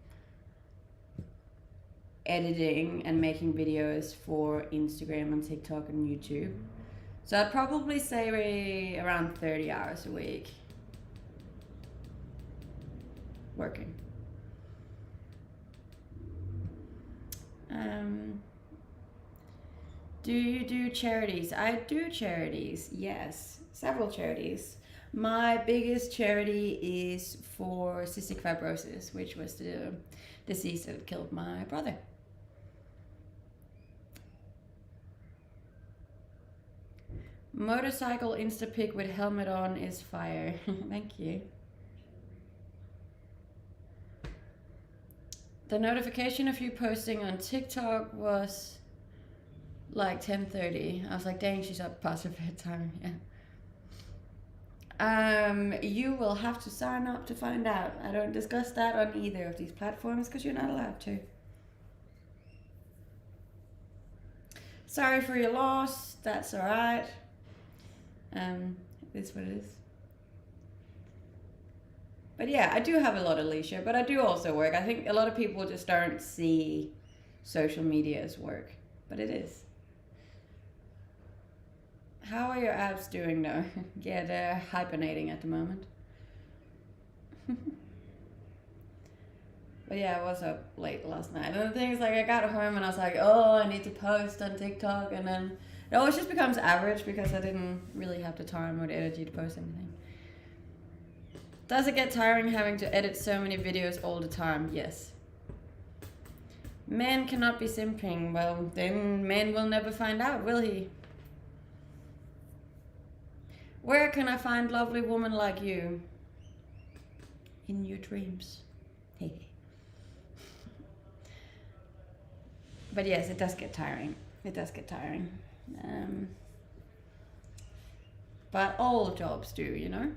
editing and making videos for Instagram and TikTok and YouTube. So I'd probably say around 30 hours a week working. Do you do charities? I do charities, yes, several charities. My biggest charity is for cystic fibrosis, which was the disease that killed my brother. Motorcycle Instapic with helmet on is fire. Thank you. The notification of you posting on TikTok was like 10:30. I was like, dang, she's up past her bedtime. Yeah. You will have to sign up to find out. I don't discuss that on either of these platforms because you're not allowed to. Sorry for your loss. That's all right. It is what it is. But yeah, I do have a lot of leisure, but I do also work. I think a lot of people just don't see social media as work, but it is. How are your abs doing though? Yeah, they're hibernating at the moment. But yeah, I was up late last night. And the thing is, like, I got home and I was like, oh, I need to post on TikTok. And then it always just becomes average because I didn't really have the time or the energy to post anything. Does it get tiring having to edit so many videos all the time? Yes. Man cannot be simping. Well, then man will never find out, will he? Where can I find lovely woman like you? In your dreams. But yes, it does get tiring. It does get tiring. But all jobs do, you know?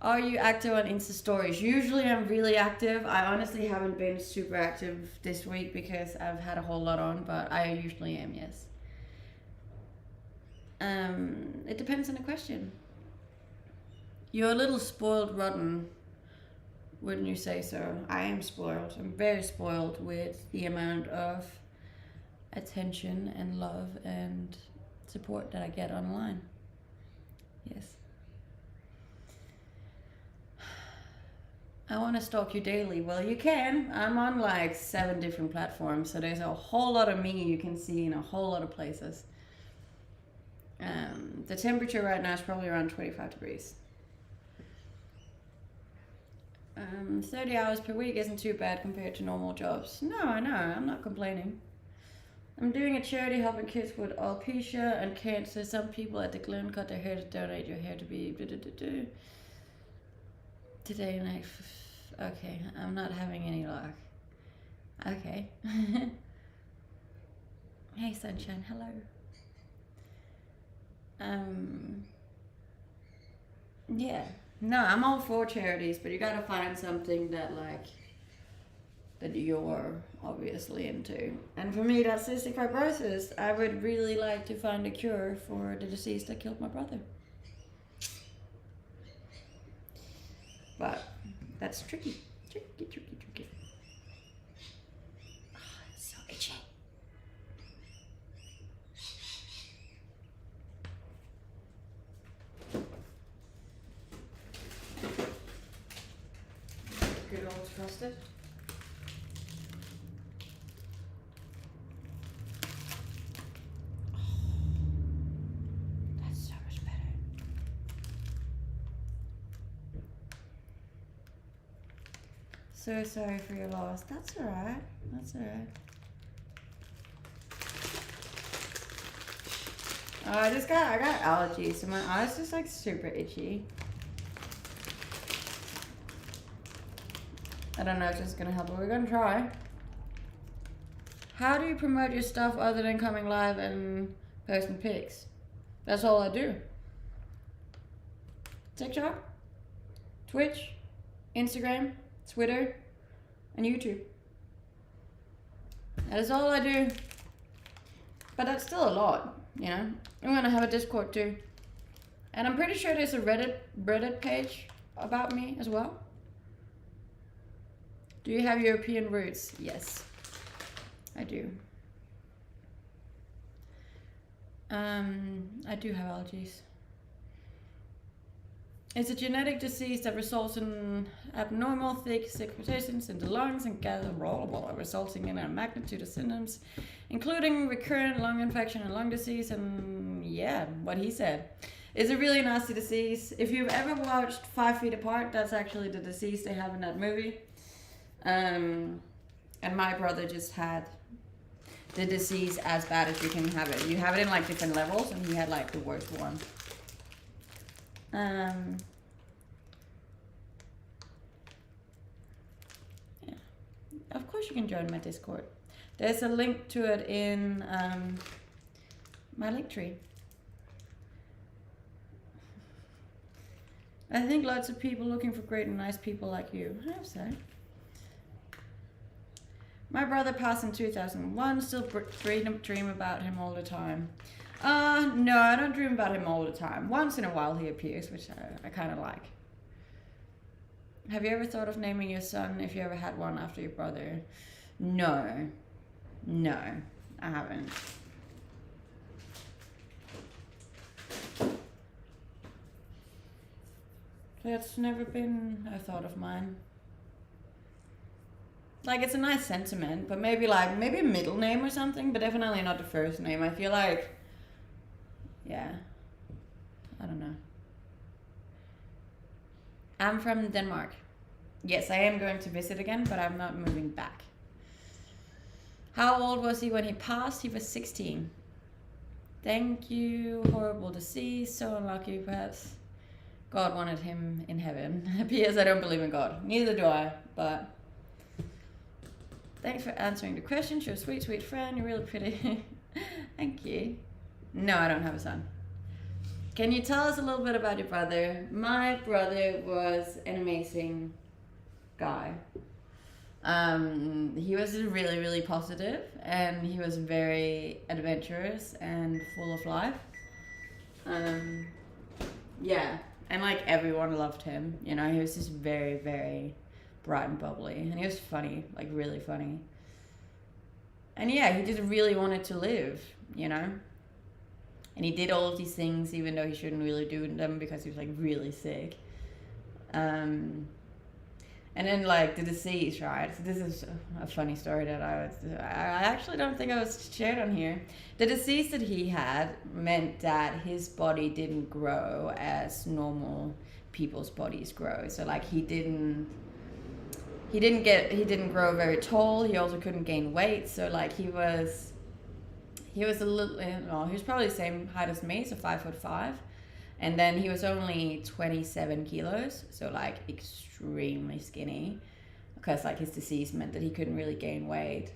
Are you active on Insta stories? Usually I'm really active. I honestly haven't been super active this week because I've had a whole lot on, but I usually am, yes. It depends on the question. You're a little spoiled rotten, wouldn't you say so? I am spoiled. I'm very spoiled with the amount of attention and love and support that I get online. Yes. I want to stalk you daily. Well, you can. I'm on like 7 different platforms, so there's a whole lot of me you can see in a whole lot of places. The temperature right now is probably around 25 degrees. 30 hours per week isn't too bad compared to normal jobs. No, I know. I'm not complaining. I'm doing a charity helping kids with alopecia and cancer. Some people at the Glen cut their hair to donate your hair to be... Today night... Okay, I'm not having any luck. Okay. Hey, sunshine. Hello. Yeah. No, I'm all for charities, but you gotta find something that, like, that you're obviously into. And for me, that's cystic fibrosis. I would really like to find a cure for the disease that killed my brother. But that's tricky. Tricky. Oh, it's so itchy. Good old frosted. That's so much better. So sorry for your loss. That's alright. That's alright. Oh, I got allergies, so my eyes just like super itchy. I don't know if this is gonna help, but we're gonna try. How do you promote your stuff other than coming live and posting pics? That's all I do. TikTok, Twitch, Instagram, Twitter, and YouTube. That is all I do. But that's still a lot, you know? I'm gonna have a Discord too. And I'm pretty sure there's a Reddit page about me as well. Do you have European roots? Yes, I do. I do have allergies. It's a genetic disease that results in abnormal thick secretions in the lungs and gather resulting in a magnitude of symptoms, including recurrent lung infection and lung disease. And yeah, what he said. It's a really nasty disease. If you've ever watched 5 Feet Apart, that's actually the disease they have in that movie. And my brother just had the disease as bad as you can have it. You have it in like different levels, and he had like the worst one. Yeah. Of course you can join my Discord. There's a link to it in my link tree. I think lots of people looking for great and nice people like you. I hope so. My brother passed in 2001, still dream about him all the time. No, I don't dream about him all the time. Once in a while he appears, which I kind of like. Have you ever thought of naming your son if you ever had one after your brother? No, I haven't. That's never been a thought of mine. like it's a nice sentiment, but maybe like maybe a middle name or something, but definitely not the first name. I feel like, yeah, I don't know. I'm from Denmark. Yes, I am going to visit again, but I'm not moving back. How old was he when he passed? He was 16. Thank you. Horrible disease. So unlucky, perhaps. God wanted him in heaven. P.S. I don't believe in God. Neither do I, but thanks for answering the question. You're a sweet, sweet friend. You're really pretty. Thank you. No, I don't have a son. Can you tell us a little bit about your brother? My brother was an amazing guy. He was really, really positive, and he was very adventurous and full of life. Yeah, and like everyone loved him. You know, he was just very, very bright and bubbly, and he was funny, like really funny. And yeah, he just really wanted to live, you know. And he did all of these things even though he shouldn't really do them because he was like really sick. And then like the disease, right? So this is a funny story that I actually don't think I was shared on here. The disease that he had meant that his body didn't grow as normal people's bodies grow. So like he didn't grow very tall. He also couldn't gain weight. So like he was a little, you know, he was probably the same height as me, so 5'5", and then he was only 27 kilos, so like extremely skinny, because like his disease meant that he couldn't really gain weight.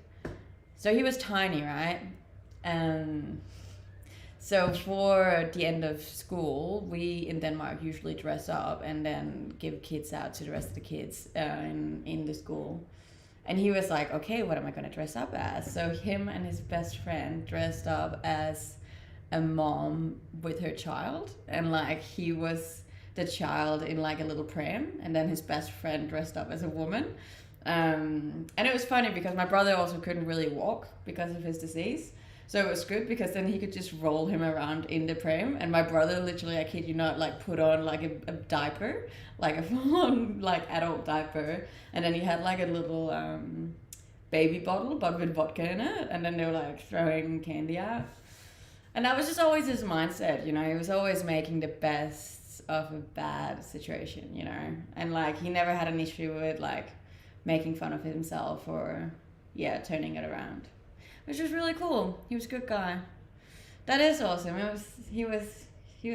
So he was tiny, right? So for the end of school, we in Denmark usually dress up and then give kids out to the rest of the kids in the school. And he was like, okay, what am I going to dress up as? So him and his best friend dressed up as a mom with her child. And like he was the child in like a little pram. And then his best friend dressed up as a woman. And it was funny because my brother also couldn't really walk because of his disease. So it was good because then he could just roll him around in the pram. And my brother literally, I kid you not, like put on like a diaper, like a full-on like adult diaper. And then he had like a little baby bottle but with vodka in it. And then they were like throwing candy out. And that was just always his mindset, you know. He was always making the best of a bad situation, you know. And like he never had an issue with like making fun of himself or, yeah, turning it around. Which was really cool. He was a good guy. That is awesome. He was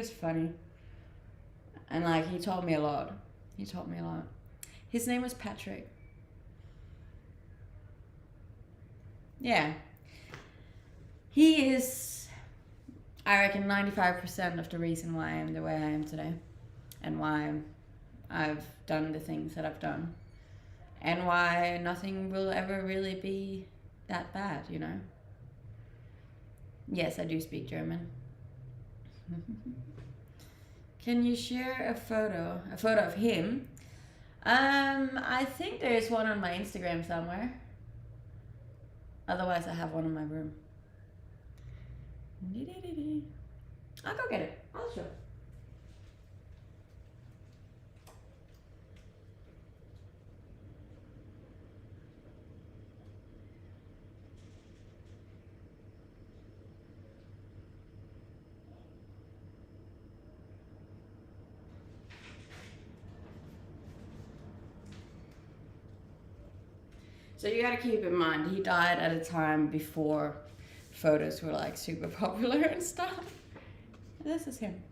funny. And like he taught me a lot. His name was Patrick. Yeah. He is, I reckon, 95% of the reason why I am the way I am today. And why I've done the things that I've done. And why nothing will ever really be that bad, you know. Yes, I do speak German. Can you share a photo of him? I think there is one on my Instagram somewhere. Otherwise I have one in my room. I'll go get it. I'll show. So you gotta keep in mind, he died at a time before photos were like super popular and stuff. This is him.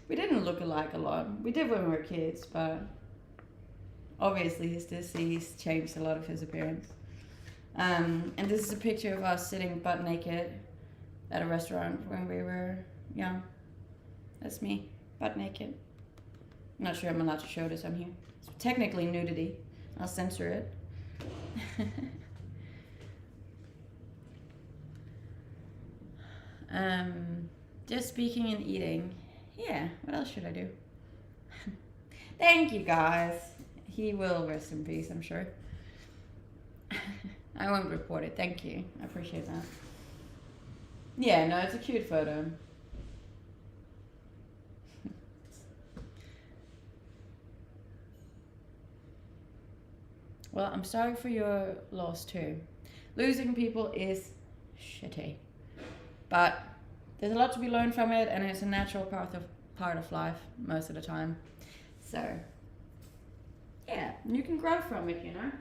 We didn't look alike a lot. We did when we were kids, but obviously his disease changed a lot of his appearance. And this is a picture of us sitting butt naked at a restaurant when we were young. That's me, butt naked. I'm not sure I'm allowed to show this on here. It's technically nudity. I'll censor it. Just speaking and eating. Yeah, what else should I do? Thank you, guys. He will rest in peace, I'm sure. I won't report it. Thank you. I appreciate that. Yeah, no, it's a cute photo. Well, I'm sorry for your loss too. Losing people is shitty, but there's a lot to be learned from it, and it's a natural part of life most of the time. So, yeah, you can grow from it, you know.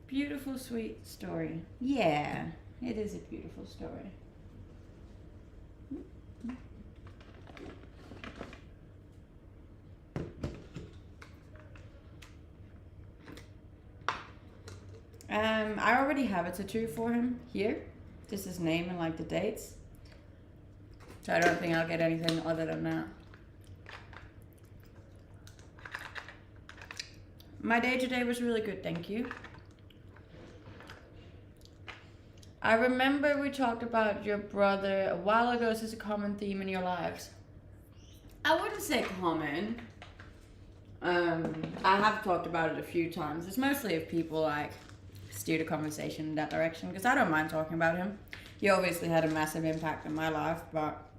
Beautiful, sweet story. Yeah, it is a beautiful story. I already have a tattoo for him here. Just his name and like the dates. So I don't think I'll get anything other than that. My day today was really good, thank you. I remember we talked about your brother a while ago. Is this a common theme in your lives? I wouldn't say common. I have talked about it a few times. It's mostly if people like steer the conversation in that direction, because I don't mind talking about him. He obviously had a massive impact in my life, but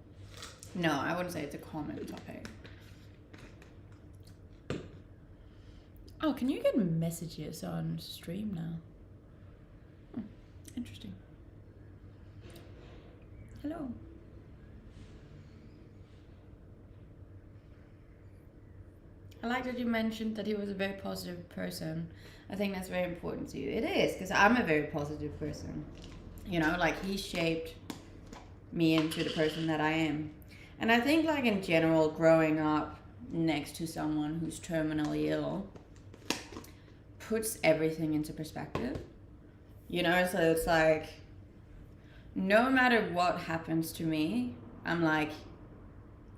no, I wouldn't say it's a common topic. Oh, can you get messages on stream now? Interesting. Hello. I like that you mentioned that he was a very positive person. I think that's very important to you. It is, because I'm a very positive person. You know, like he shaped me into the person that I am. And I think like in general, growing up next to someone who's terminally ill puts everything into perspective. You know, so it's like, no matter what happens to me, I'm like,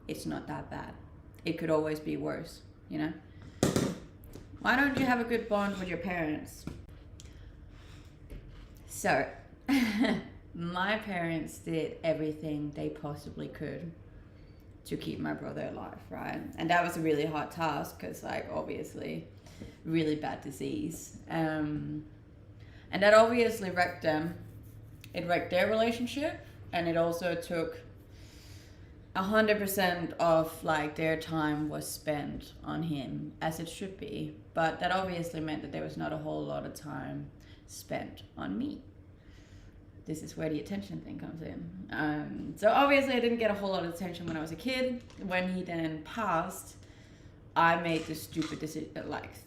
it's not that bad. It could always be worse, you know? Why don't you have a good bond with your parents? So, my parents did everything they possibly could to keep my brother alive, right? And that was a really hard task because, like, obviously, really bad disease. And that obviously wrecked them. It wrecked their relationship, and it also took 100% of like their time was spent on him, as it should be. But that obviously meant that there was not a whole lot of time spent on me. This is where the attention thing comes in. So obviously I didn't get a whole lot of attention when I was a kid. When he then passed, I made the stupid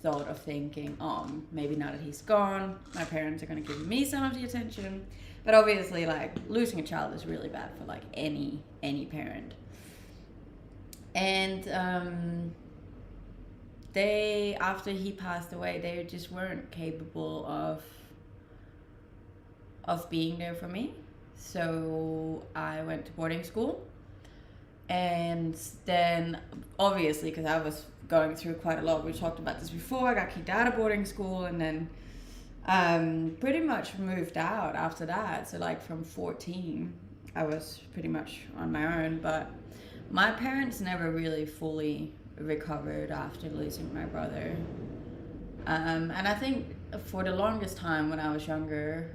thought of thinking, oh, maybe now that he's gone, my parents are going to give me some of the attention. But obviously, like, losing a child is really bad for, like, any parent. And they, after he passed away, they just weren't capable of being there for me. So I went to boarding school. And then, obviously, because I was going through quite a lot, we talked about this before, I got kicked out of boarding school, and then pretty much moved out after that. So like from 14, I was pretty much on my own, but my parents never really fully recovered after losing my brother. And I think for the longest time when I was younger,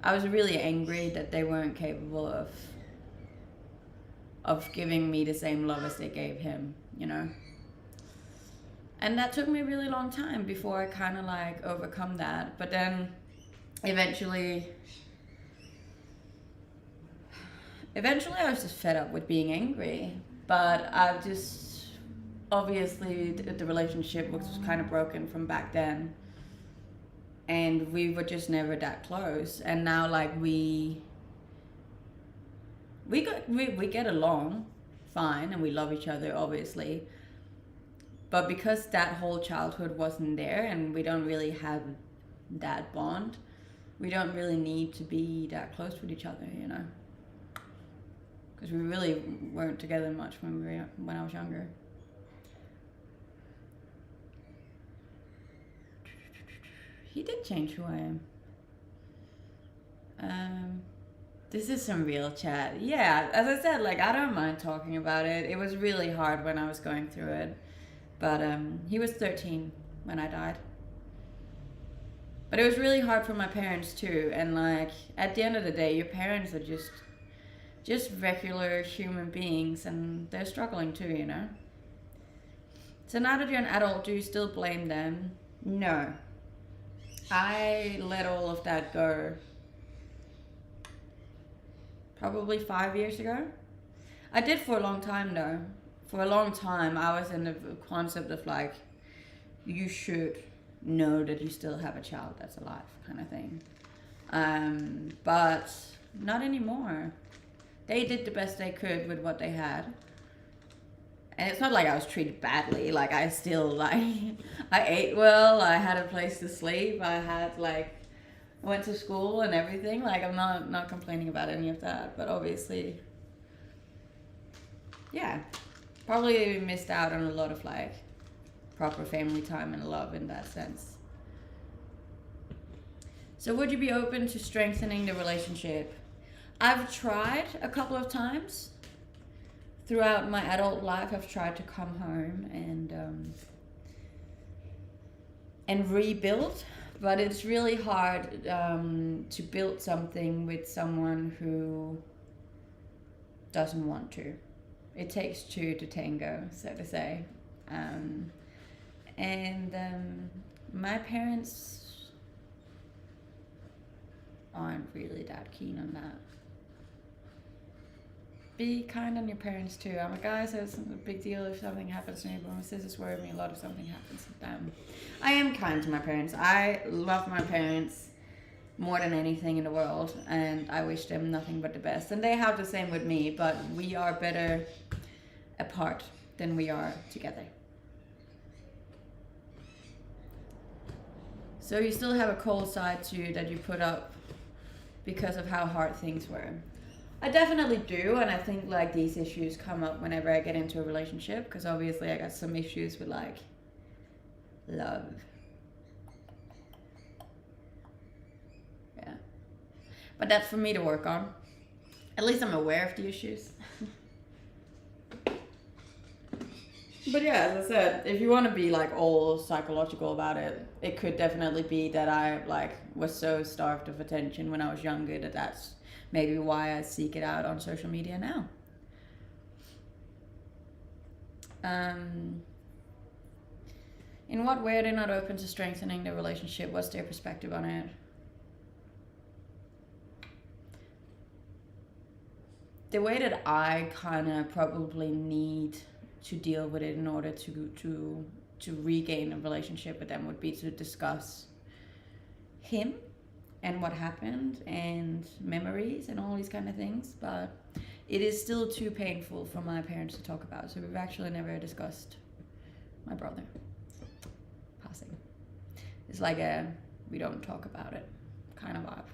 I was really angry that they weren't capable of giving me the same love as they gave him, you know? And that took me a really long time before I kind of like overcome that. But then eventually I was just fed up with being angry. But I've just, obviously the relationship was kind of broken from back then. And we were just never that close. And now like we get along fine, and we love each other obviously. But because that whole childhood wasn't there and we don't really have that bond, we don't really need to be that close with each other, you know? Because we really weren't together much when I was younger. He did change who I am. This is some real chat. Yeah, as I said, like, I don't mind talking about it. It was really hard when I was going through it. But he was 13 when I died. But it was really hard for my parents too. And like at the end of the day, your parents are just regular human beings, and they're struggling too, you know. So now that you're an adult, do you still blame them? No. I let all of that go probably 5 years ago. I did for a long time though. For a long time, I was in the concept of like, you should know that you still have a child that's alive, kind of thing. But not anymore. They did the best they could with what they had. And it's not like I was treated badly. Like I still like, I ate well, I had a place to sleep, I had like, I went to school and everything. Like I'm not complaining about any of that. But obviously, yeah, probably missed out on a lot of like proper family time and love in that sense. So would you be open to strengthening the relationship? I've tried a couple of times. Throughout my adult life, I've tried to come home and rebuild, but it's really hard to build something with someone who doesn't want to. It takes two to tango, so to say. My parents aren't really that keen on that. Be kind on your parents too. I'm a guy, so it's a big deal if something happens to me, but my sisters worry me a lot if something happens to them. I am kind to my parents. I love my parents more than anything in the world, and I wish them nothing but the best. And they have the same with me, but we are better apart than we are together. So you still have a cold side to you that you put up because of how hard things were. I definitely do, and I think like these issues come up whenever I get into a relationship, because obviously I got some issues with like love. Yeah. But that's for me to work on. At least I'm aware of the issues. But yeah, as I said, if you want to be like all psychological about it, it could definitely be that I like was so starved of attention when I was younger that that's maybe why I seek it out on social media now. In what way are they not open to strengthening the relationship? What's their perspective on it? The way that I kind of probably need to deal with it in order to regain a relationship with them would be to discuss him and what happened and memories and all these kind of things, but it is still too painful for my parents to talk about, so we've actually never discussed my brother passing. It's like a we don't talk about it kind of vibe.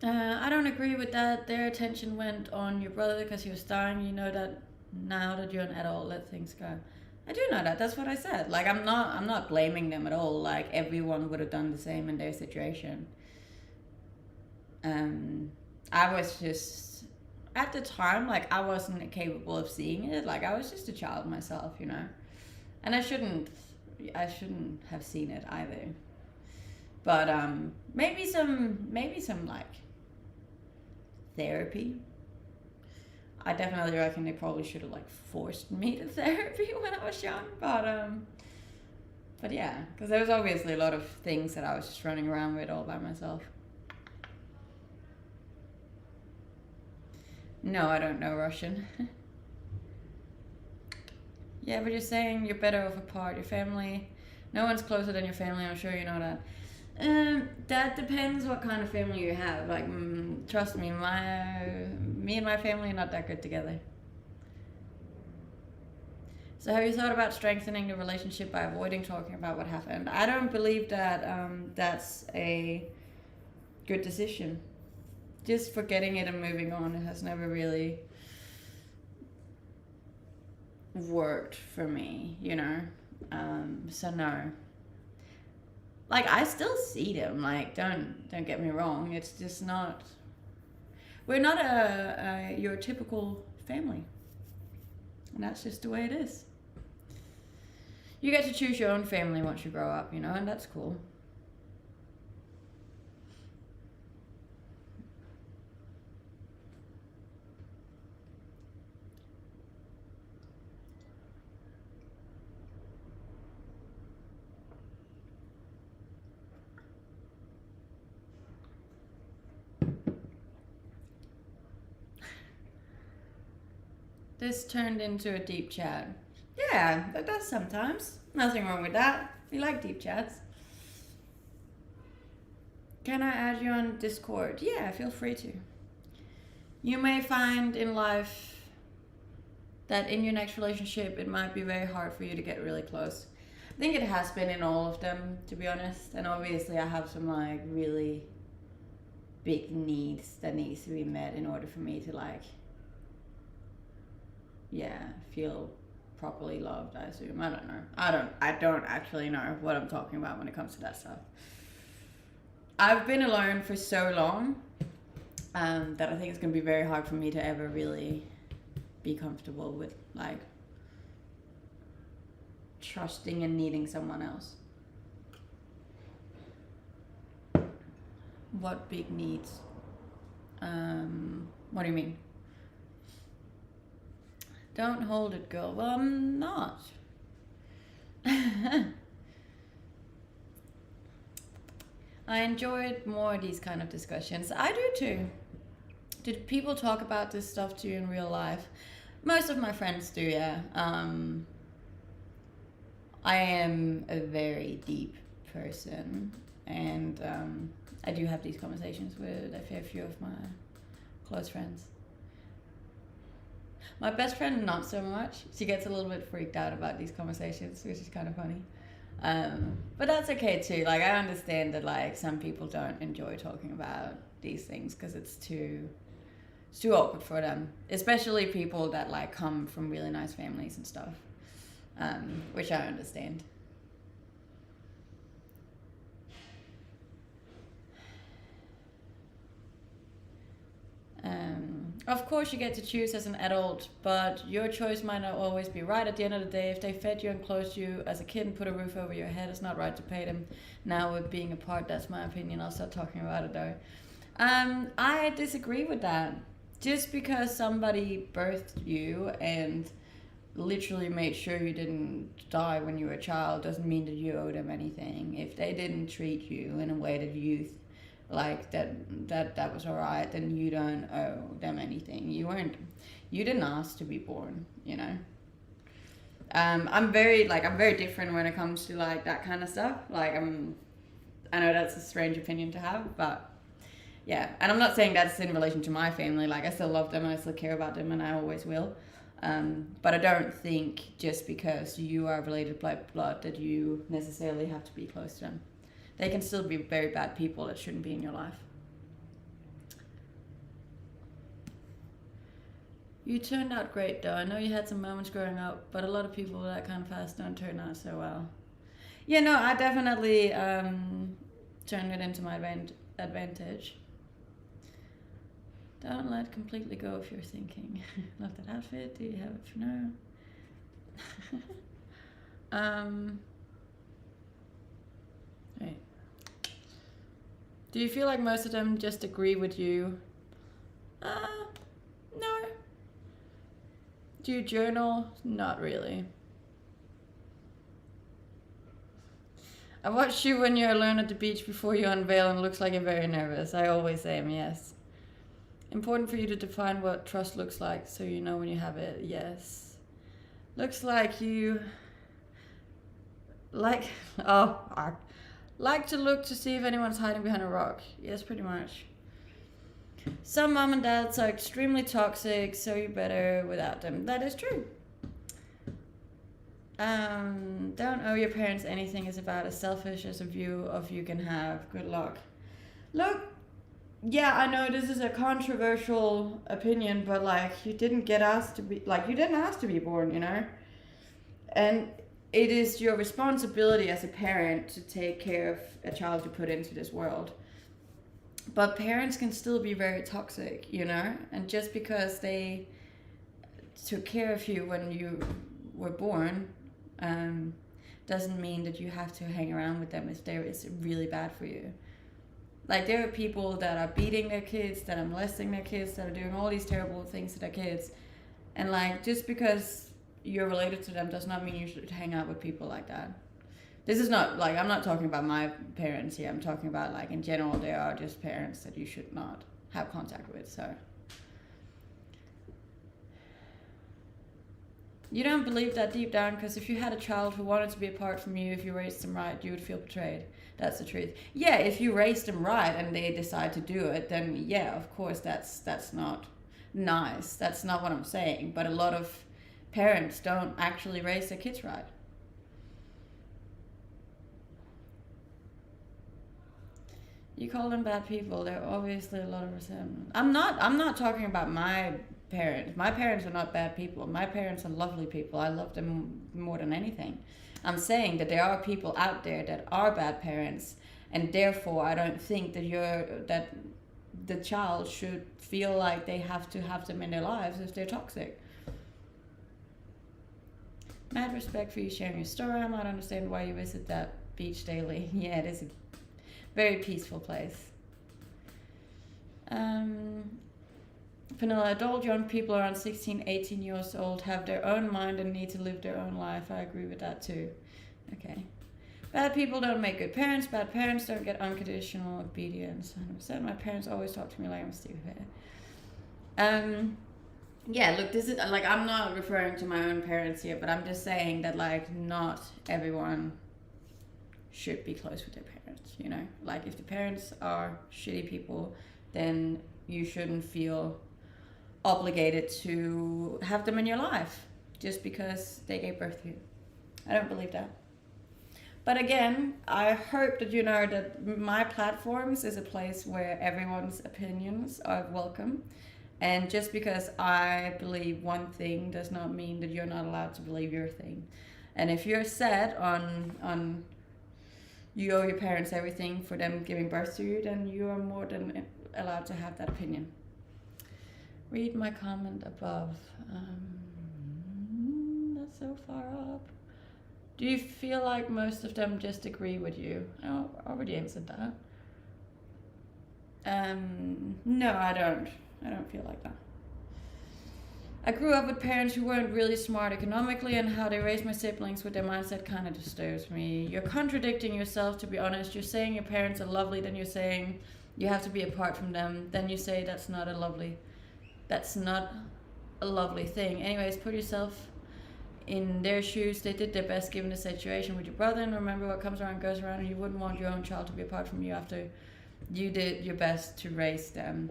I don't agree with that. Their attention went on your brother because he was dying. You know that now that you're an adult, let things go. I do know that. That's what I said. Like I'm not blaming them at all. Like everyone would have done the same in their situation. I was just at the time like I wasn't capable of seeing it. Like I was just a child myself, you know, and I shouldn't have seen it either. But maybe some like therapy. I definitely reckon they probably should have like forced me to therapy when I was young, but yeah, because there was obviously a lot of things that I was just running around with all by myself. No, I don't know Russian. Yeah, but you're saying you're better off apart. Your family, no one's closer than your family. I'm sure you know that. That depends what kind of family you have. Like, trust me, me and my family are not that good together. So have you thought about strengthening the relationship by avoiding talking about what happened? I don't believe that that's a good decision. Just forgetting it and moving on, it has never really worked for me, you know? So no. like I still see them. Like don't get me wrong. It's just not. We're not your typical family, and that's just the way it is. You get to choose your own family once you grow up, you know, and that's cool. This turned into a deep chat. Yeah, that does sometimes. Nothing wrong with that. We like deep chats. Can I add you on Discord? Yeah, feel free to. You may find in life that in your next relationship, it might be very hard for you to get really close. I think it has been in all of them, to be honest. And obviously, I have some like really big needs that needs to be met in order for me to like, yeah, feel properly loved, I assume. I don't know. I don't actually know what I'm talking about when it comes to that stuff. I've been alone for so long that I think it's going to be very hard for me to ever really be comfortable with like trusting and needing someone else. What big needs? What do you mean? Don't hold it, girl. Well, I'm not. I enjoyed more of these kind of discussions. I do too. Did people talk about this stuff to you in real life? Most of my friends do, yeah. I am a very deep person, and I do have these conversations with a fair few of my close friends. My best friend, not so much. She gets a little bit freaked out about these conversations, which is kind of funny. But that's okay too. Like, I understand that like some people don't enjoy talking about these things because it's too awkward for them, especially people that like come from really nice families and stuff, which I understand. Of course you get to choose as an adult, but your choice might not always be right. At the end of the day, if they fed you and clothed you as a kid and put a roof over your head, it's not right to pay them. Now with being apart, that's my opinion. I'll stop talking about it though. I disagree with that. Just because somebody birthed you and literally made sure you didn't die when you were a child doesn't mean that you owe them anything. If they didn't treat you in a way that you like that was alright, then you don't owe them anything. You didn't ask to be born, you know. I'm very different when it comes to like that kind of stuff. Like I know that's a strange opinion to have, but yeah. And I'm not saying that's in relation to my family. Like, I still love them and I still care about them and I always will. But I don't think just because you are related by blood that you necessarily have to be close to them. They can still be very bad people that shouldn't be in your life. You turned out great though. I know you had some moments growing up, but a lot of people that kind of fast don't turn out so well. Yeah, no, I definitely turned it into my advantage. Don't let completely go if you're thinking. Love that outfit. Do you have it for now? Right. Do you feel like most of them just agree with you? No. Do you journal? Not really. I watched you when you're alone at the beach before you unveil and looks like you're very nervous. I always am, yes. Important for you to define what trust looks like so you know when you have it, yes. Looks like you like to look to see if anyone's hiding behind a rock. Yes, pretty much. Some mom and dads are extremely toxic, so you're better without them. That is true. Don't owe your parents anything is about as selfish as a view of you can have. Good luck. Look, yeah, I know this is a controversial opinion, but like you didn't ask to be born, you know? And it is your responsibility as a parent to take care of a child you put into this world. But parents can still be very toxic, you know? And just because they took care of you when you were born, doesn't mean that you have to hang around with them if it's really bad for you. Like, there are people that are beating their kids, that are molesting their kids, that are doing all these terrible things to their kids. And, like, just because you're related to them does not mean you should hang out with people like that. This is not, like, I'm not talking about my parents here. I'm talking about, like, in general, there are just parents that you should not have contact with, so. You don't believe that deep down, because if you had a child who wanted to be apart from you, if you raised them right, you would feel betrayed. That's the truth. Yeah, if you raised them right and they decide to do it, then yeah, of course, that's not nice. That's not what I'm saying. But a lot of parents don't actually raise their kids right. You call them bad people. There are obviously a lot of resentment. I'm not talking about my parents. My parents are not bad people. My parents are lovely people. I love them more than anything. I'm saying that there are people out there that are bad parents, and therefore I don't think that the child should feel like they have to have them in their lives if they're toxic. Mad respect for you sharing your story. I might understand why you visit that beach daily. Yeah, it is a very peaceful place. Vanilla, adult young people around 16, 18 years old have their own mind and need to live their own life. I agree with that too. Okay. Bad people don't make good parents. Bad parents don't get unconditional obedience. 100%. My parents always talk to me like I'm stupid. Yeah, look, this is, like, I'm not referring to my own parents here, but I'm just saying that, like, not everyone should be close with their parents, you know? Like, if the parents are shitty people, then you shouldn't feel obligated to have them in your life just because they gave birth to you. I don't believe that. But again, I hope that you know that my platforms is a place where everyone's opinions are welcome. And just because I believe one thing does not mean that you're not allowed to believe your thing. And if you're set on you owe your parents everything for them giving birth to you, then you are more than allowed to have that opinion. Read my comment above. That's so far up. Do you feel like most of them just agree with you? Oh, I already answered that. No, I don't. I don't feel like that. I grew up with parents who weren't really smart economically, and how they raised my siblings with their mindset kind of disturbs me. You're contradicting yourself, to be honest. You're saying your parents are lovely, then you're saying you have to be apart from them. Then you say that's not a lovely thing. Anyways, put yourself in their shoes. They did their best given the situation with your brother, and remember, what comes around goes around, and you wouldn't want your own child to be apart from you after you did your best to raise them.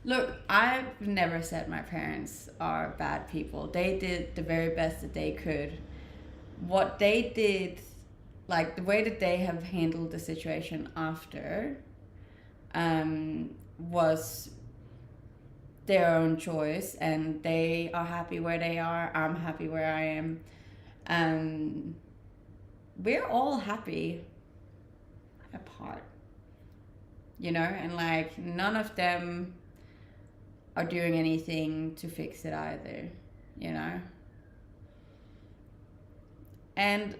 Look, I've never said my parents are bad people. They did the very best that they could. What they did, like the way that they have handled the situation after, was their own choice, and they are happy where they are. I'm happy where I am. We're all happy apart, you know, and like none of them are doing anything to fix it either, you know. And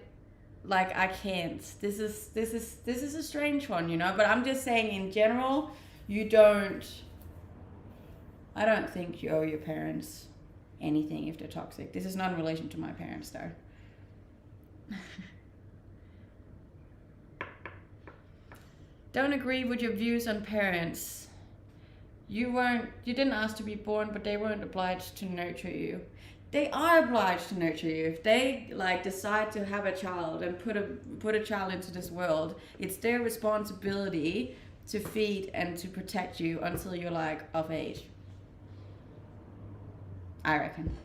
like I can't. This is a strange one, you know. But I'm just saying, in general, I don't think you owe your parents anything if they're toxic. This is not in relation to my parents, though. Don't agree with your views on parents. You didn't ask to be born, but they weren't obliged to nurture you. They are obliged to nurture you. If they like decide to have a child and put a child into this world, it's their responsibility to feed and to protect you until you're like of age. I reckon.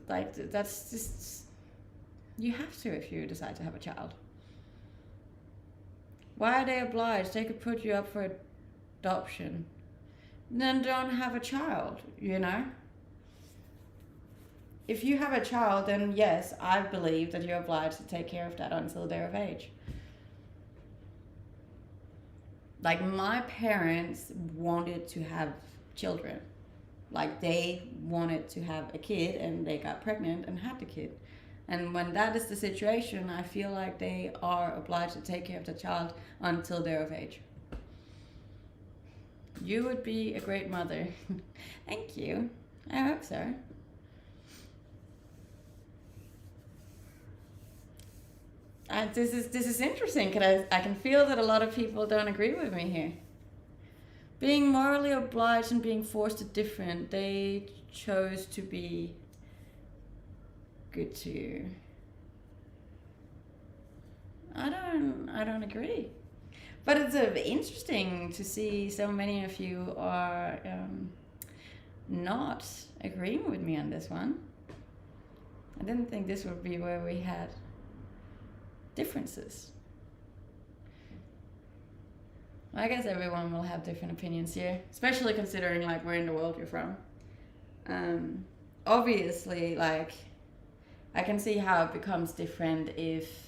Like that's just, you have to if you decide to have a child. Why are they obliged? They could put you up for adoption. then don't have a child, you know? If you have a child, then yes, I believe that you're obliged to take care of that until they're of age. Like, my parents wanted to have children. Like, they wanted to have a kid and they got pregnant and had the kid. And when that is the situation, I feel like they are obliged to take care of the child until they're of age. You would be a great mother. Thank you. I hope so. This is interesting because I can feel that a lot of people don't agree with me here. Being morally obliged and being forced to different, they chose to be good to you. I don't agree. But it's interesting to see so many of you are not agreeing with me on this one. I didn't think this would be where we had differences. I guess everyone will have different opinions here, especially considering like where in the world you're from. Obviously, like, I can see how it becomes different if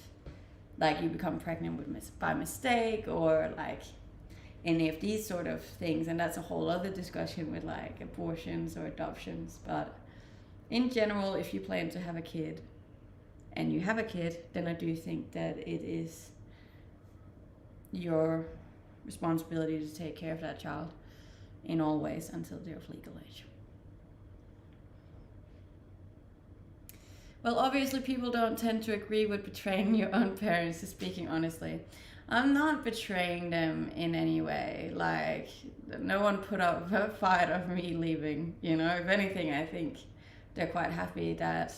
like you become pregnant by mistake, or like any of these sort of things, and that's a whole other discussion with like abortions or adoptions. But in general, if you plan to have a kid and you have a kid, then I do think that it is your responsibility to take care of that child in all ways until they're of legal age. Well, obviously people don't tend to agree with betraying your own parents, speaking honestly. I'm not betraying them in any way. Like, no one put up a fight of me leaving, you know. If anything, I think they're quite happy that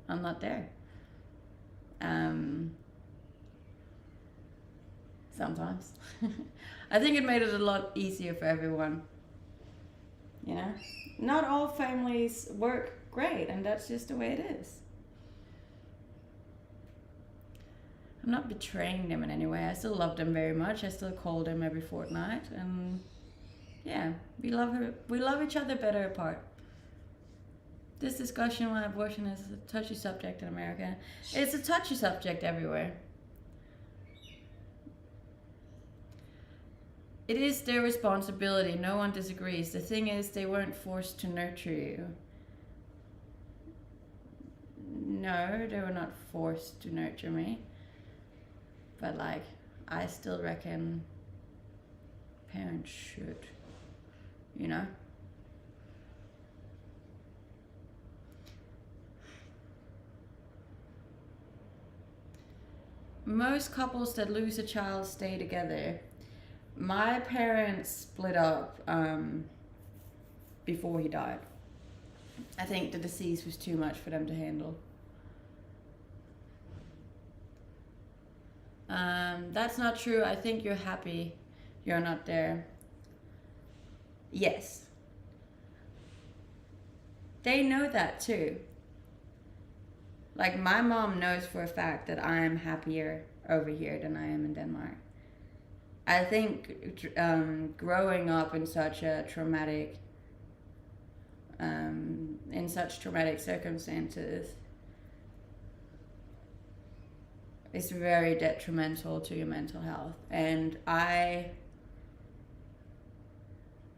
I'm not there. Sometimes. I think it made it a lot easier for everyone. You know? Not all families work great, and that's just the way it is. I'm not betraying them in any way. I still love them very much. I still call them every fortnight, and yeah, we love each other better apart. This discussion on abortion is a touchy subject in America. It's a touchy subject everywhere. It is their responsibility. No one disagrees. The thing is, they weren't forced to nurture you. No, they were not forced to nurture me. But like, I still reckon parents should, you know? Most couples that lose a child stay together. My parents split up before he died. I think the disease was too much for them to handle. That's not true. I think you're happy you're not there. Yes. They know that too. Like, my mom knows for a fact that I am happier over here than I am in Denmark. I think growing up in such a traumatic, in such traumatic circumstances is very detrimental to your mental health. And I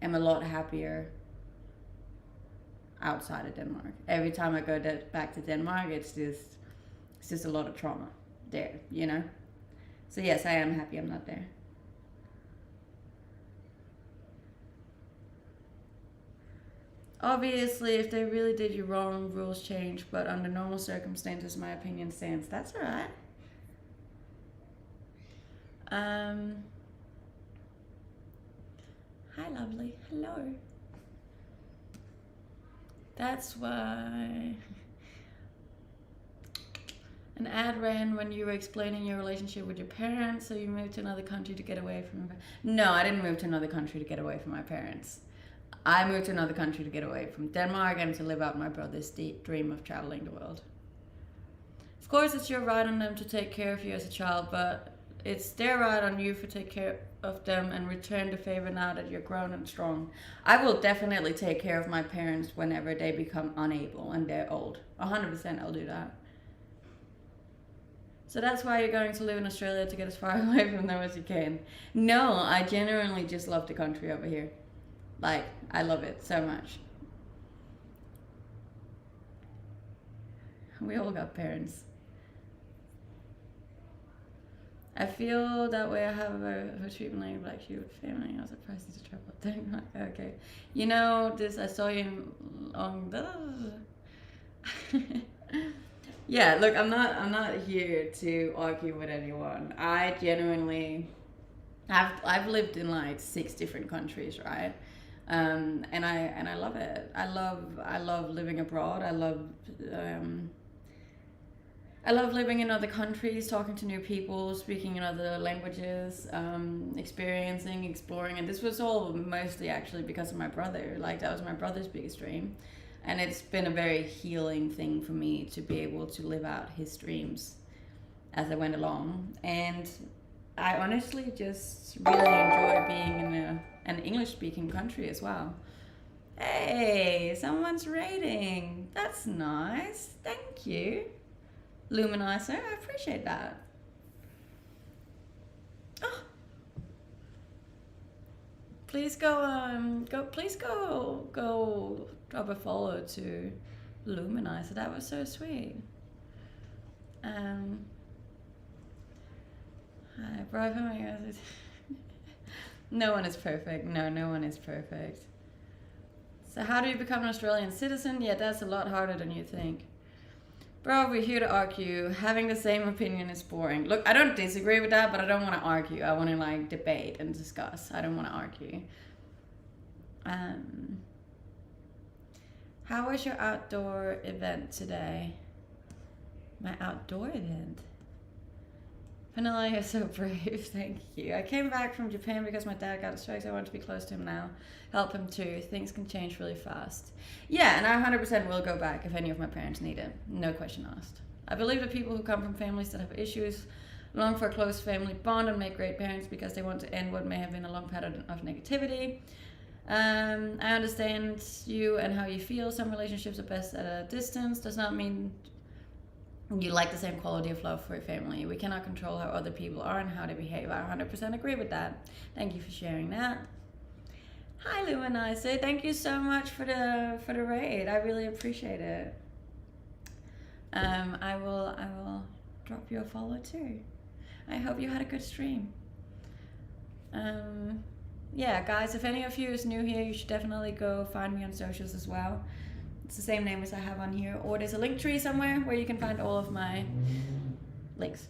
am a lot happier outside of Denmark. Every time I go back to Denmark, it's just a lot of trauma there, you know? So yes, I am happy I'm not there. Obviously, if they really did you wrong, rules change, but under normal circumstances, my opinion stands. That's alright. Hi, lovely. Hello. That's why an ad ran when you were explaining your relationship with your parents, so you moved to another country to get away from your parents. No, I didn't move to another country to get away from my parents. I moved to another country to get away from Denmark and to live out my brother's dream of traveling the world. Of course, it's your right on them to take care of you as a child, but it's their right on you for take care of them and return the favor now that you're grown and strong. I will definitely take care of my parents whenever they become unable and they're old. 100% I'll do that. So that's why you're going to live in Australia, to get as far away from them as you can. No, I genuinely just love the country over here. Like, I love it so much. We all got parents. I feel that way. I have a treatment like Black Sheep family. I was surprised to trouble thing. Okay. You know, this, I saw you on yeah, look, I'm not here to argue with anyone. I genuinely I've lived in like 6 different countries, right? And I love it. I love living abroad. I love living in other countries, talking to new people, speaking in other languages, experiencing, exploring. And this was all mostly actually because of my brother. Like, that was my brother's biggest dream. And it's been a very healing thing for me to be able to live out his dreams as I went along. And I honestly just really enjoy being in an English-speaking country as well. Hey, someone's rating. That's nice. Thank you. Luminizer, I appreciate that. Oh. Please go drop a follow to Luminizer. That was so sweet. Hi, bro. No one is perfect. No one is perfect. So how do you become an Australian citizen? Yeah, that's a lot harder than you think. Bro, we're here to argue. Having the same opinion is boring. Look, I don't disagree with that, but I don't want to argue. I want to like debate and discuss. I don't want to argue. How was your outdoor event today? My outdoor event? Vanilla, you're so brave. Thank you. I came back from Japan because my dad got a stroke, so I want to be close to him now. Help him too. Things can change really fast. Yeah, and I 100% will go back if any of my parents need it. No question asked. I believe that people who come from families that have issues long for a close family bond and make great parents because they want to end what may have been a long pattern of negativity. I understand you and how you feel. Some relationships are best at a distance. Does not mean you like the same quality of love for your family. We cannot control how other people are and how they behave. I 100% agree with that. Thank you for sharing that. Hi, Luminizer. Thank you so much for the raid. I really appreciate it. I will drop you a follow too. I hope you had a good stream. Yeah, guys, if any of you is new here, you should definitely go find me on socials as well. It's the same name as I have on here, or there's a link tree somewhere where you can find all of my links.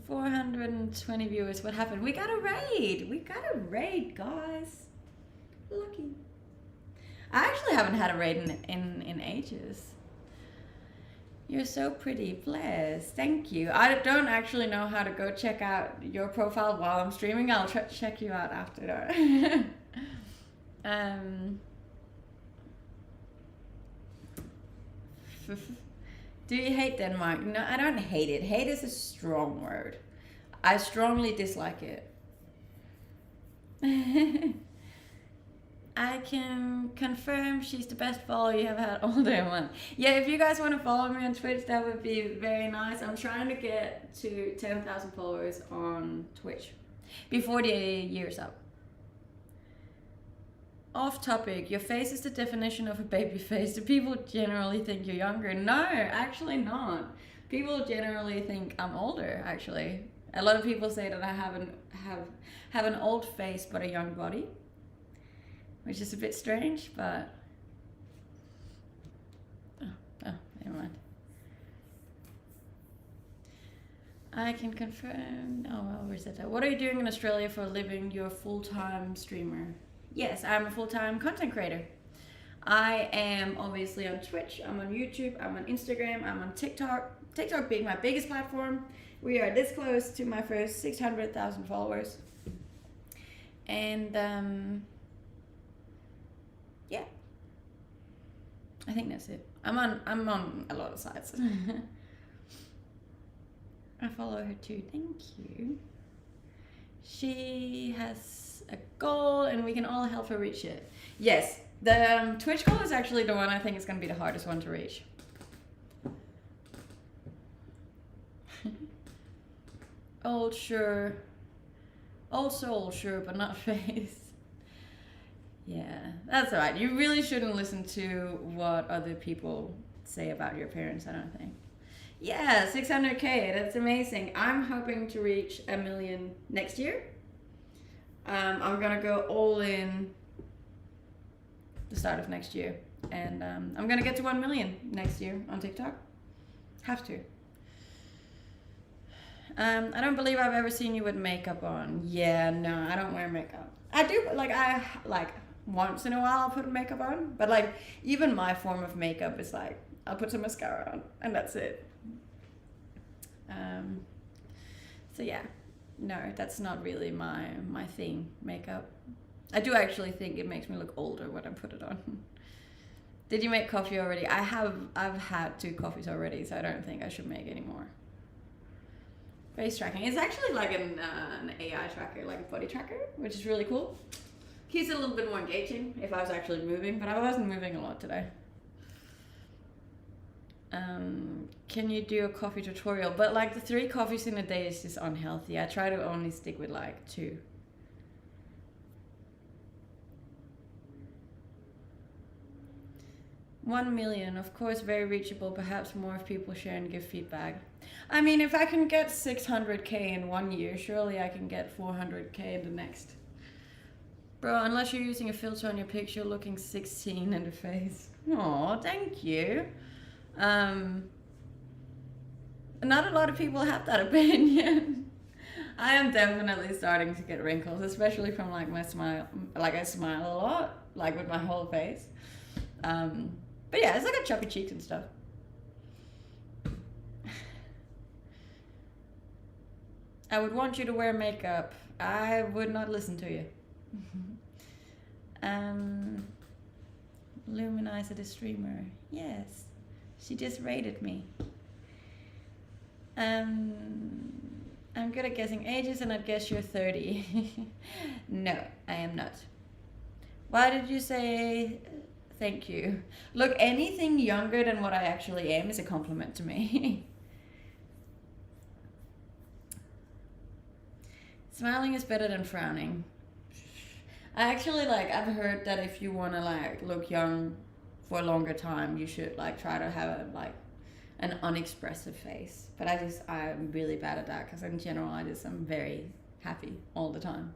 420 viewers. What happened? We got a raid, guys. Lucky. I actually haven't had a raid in ages. You're so pretty. Bless. Thank you. I don't actually know how to go check out your profile while I'm streaming. I'll check you out after that. Do you hate Denmark? No, I don't hate it. Hate is a strong word. I strongly dislike it. I can confirm she's the best follower you have had all day long. Yeah, if you guys want to follow me on Twitch, that would be very nice. I'm trying to get to 10,000 followers on Twitch before the year's up. Off topic, your face is the definition of a baby face. Do people generally think you're younger? No, actually not. People generally think I'm older, actually. A lot of people say that I have an old face but a young body, which is a bit strange, but oh, never mind. I can confirm. Oh, well, where's that? What are you doing in Australia for a living? You're a full-time streamer. Yes, I'm a full-time content creator. I am obviously on Twitch, I'm on YouTube, I'm on Instagram, I'm on TikTok. TikTok being my biggest platform. We are this close to my first 600,000 followers. And yeah, I think that's it. I'm on a lot of sites. I follow her too. Thank you. She has a goal and we can all help her reach it. Yes, the Twitch goal is actually the one I think is going to be the hardest one to reach. Old soul, sure, but not face. Yeah, that's alright. You really shouldn't listen to what other people say about your parents, I don't think. Yeah, 600K, that's amazing. I'm hoping to reach 1 million next year. I'm gonna go all in the start of next year. And I'm gonna get to 1 million next year on TikTok. Have to. I don't believe I've ever seen you with makeup on. Yeah, no, I don't wear makeup. I do, like once in a while I'll put makeup on. But like, even my form of makeup is like, I'll put some mascara on and that's it. So yeah, no, that's not really my thing, makeup. I do actually think it makes me look older when I put it on. Did you make coffee already? I've had 2 coffees already, so I don't think I should make any more. Face tracking. It's actually like an AI tracker, like a body tracker, which is really cool. Keeps it a little bit more engaging if I was actually moving, but I wasn't moving a lot today. Can you do a coffee tutorial? But like the 3 coffees in a day is just unhealthy. I try to only stick with like 2. $1 million, of course, very reachable. Perhaps more if people share and give feedback. I mean, if I can get 600K in 1 year, surely I can get 400K in the next. Bro, unless you're using a filter on your picture, looking 16 in the face. Aw, thank you. Not a lot of people have that opinion. I am definitely starting to get wrinkles, especially from like my smile. Like I smile a lot, like with my whole face. But yeah, it's like a chubby cheeks and stuff. I would want you to wear makeup. I would not listen to you. Luminizer the streamer. Yes. She just rated me. I'm good at guessing ages and I'd guess you're 30. No, I am not. Why did you say thank you? Look, anything younger than what I actually am is a compliment to me. Smiling is better than frowning. I actually I've heard that if you want to like look young for a longer time, you should like try to have a, like an unexpressive face. But I'm really bad at that because in general I'm very happy all the time.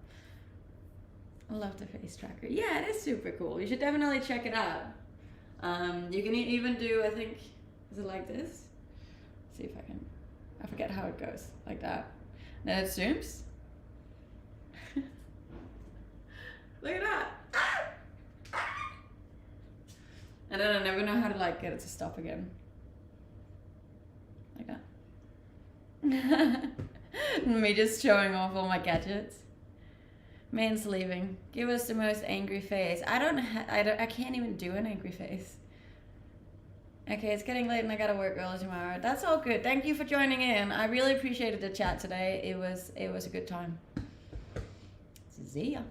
I love the face tracker. Yeah, it is super cool. You should definitely check it out. You can even do, I think, is it like this? Let's see if I can. I forget how it goes. Like that. Then it zooms. Look at that. And then I never know how to like get it to stop again. Like that. Me just showing off all my gadgets. Man's leaving. Give us the most angry face. I can't even do an angry face. Okay, it's getting late and I gotta work early tomorrow. That's all good. Thank you for joining in. I really appreciated the chat today. It was a good time. See ya.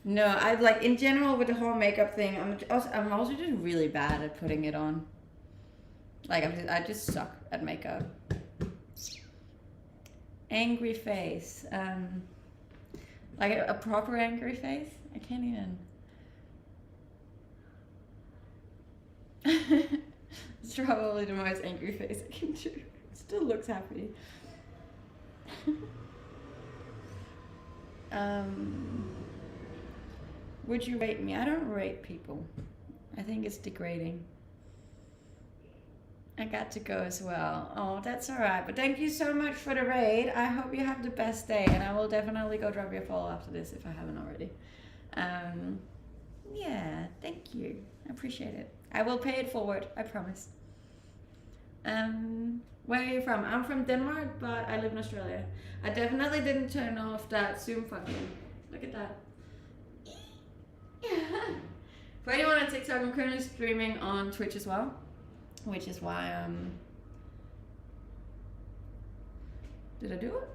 No, I like in general with the whole makeup thing. I'm also just really bad at putting it on. Like I just suck at makeup. Angry face. Like a proper angry face. I can't even. It's probably the most angry face I can do. It still looks happy. Would you rate me? I don't rate people. I think it's degrading. I got to go as well. Oh, that's alright. But thank you so much for the raid. I hope you have the best day. And I will definitely go drop you a follow after this if I haven't already. Yeah, thank you. I appreciate it. I will pay it forward. I promise. Where are you from? I'm from Denmark, but I live in Australia. I definitely didn't turn off that Zoom function. Look at that. For anyone on TikTok, I'm currently streaming on Twitch as well, which is why did I do it?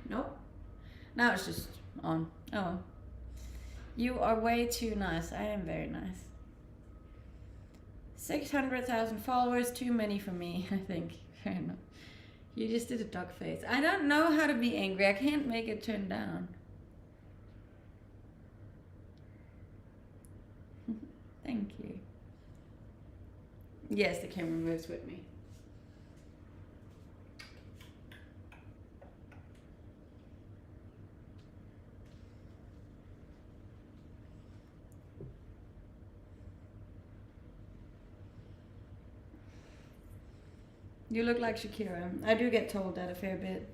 Nope. Now it's just on. Oh. You are way too nice. I am very nice. 600,000 followers, too many for me, I think. Fair enough. You just did a dog face. I don't know how to be angry. I can't make it turn down. Thank you. Yes, the camera moves with me. You look like Shakira. I do get told that a fair bit.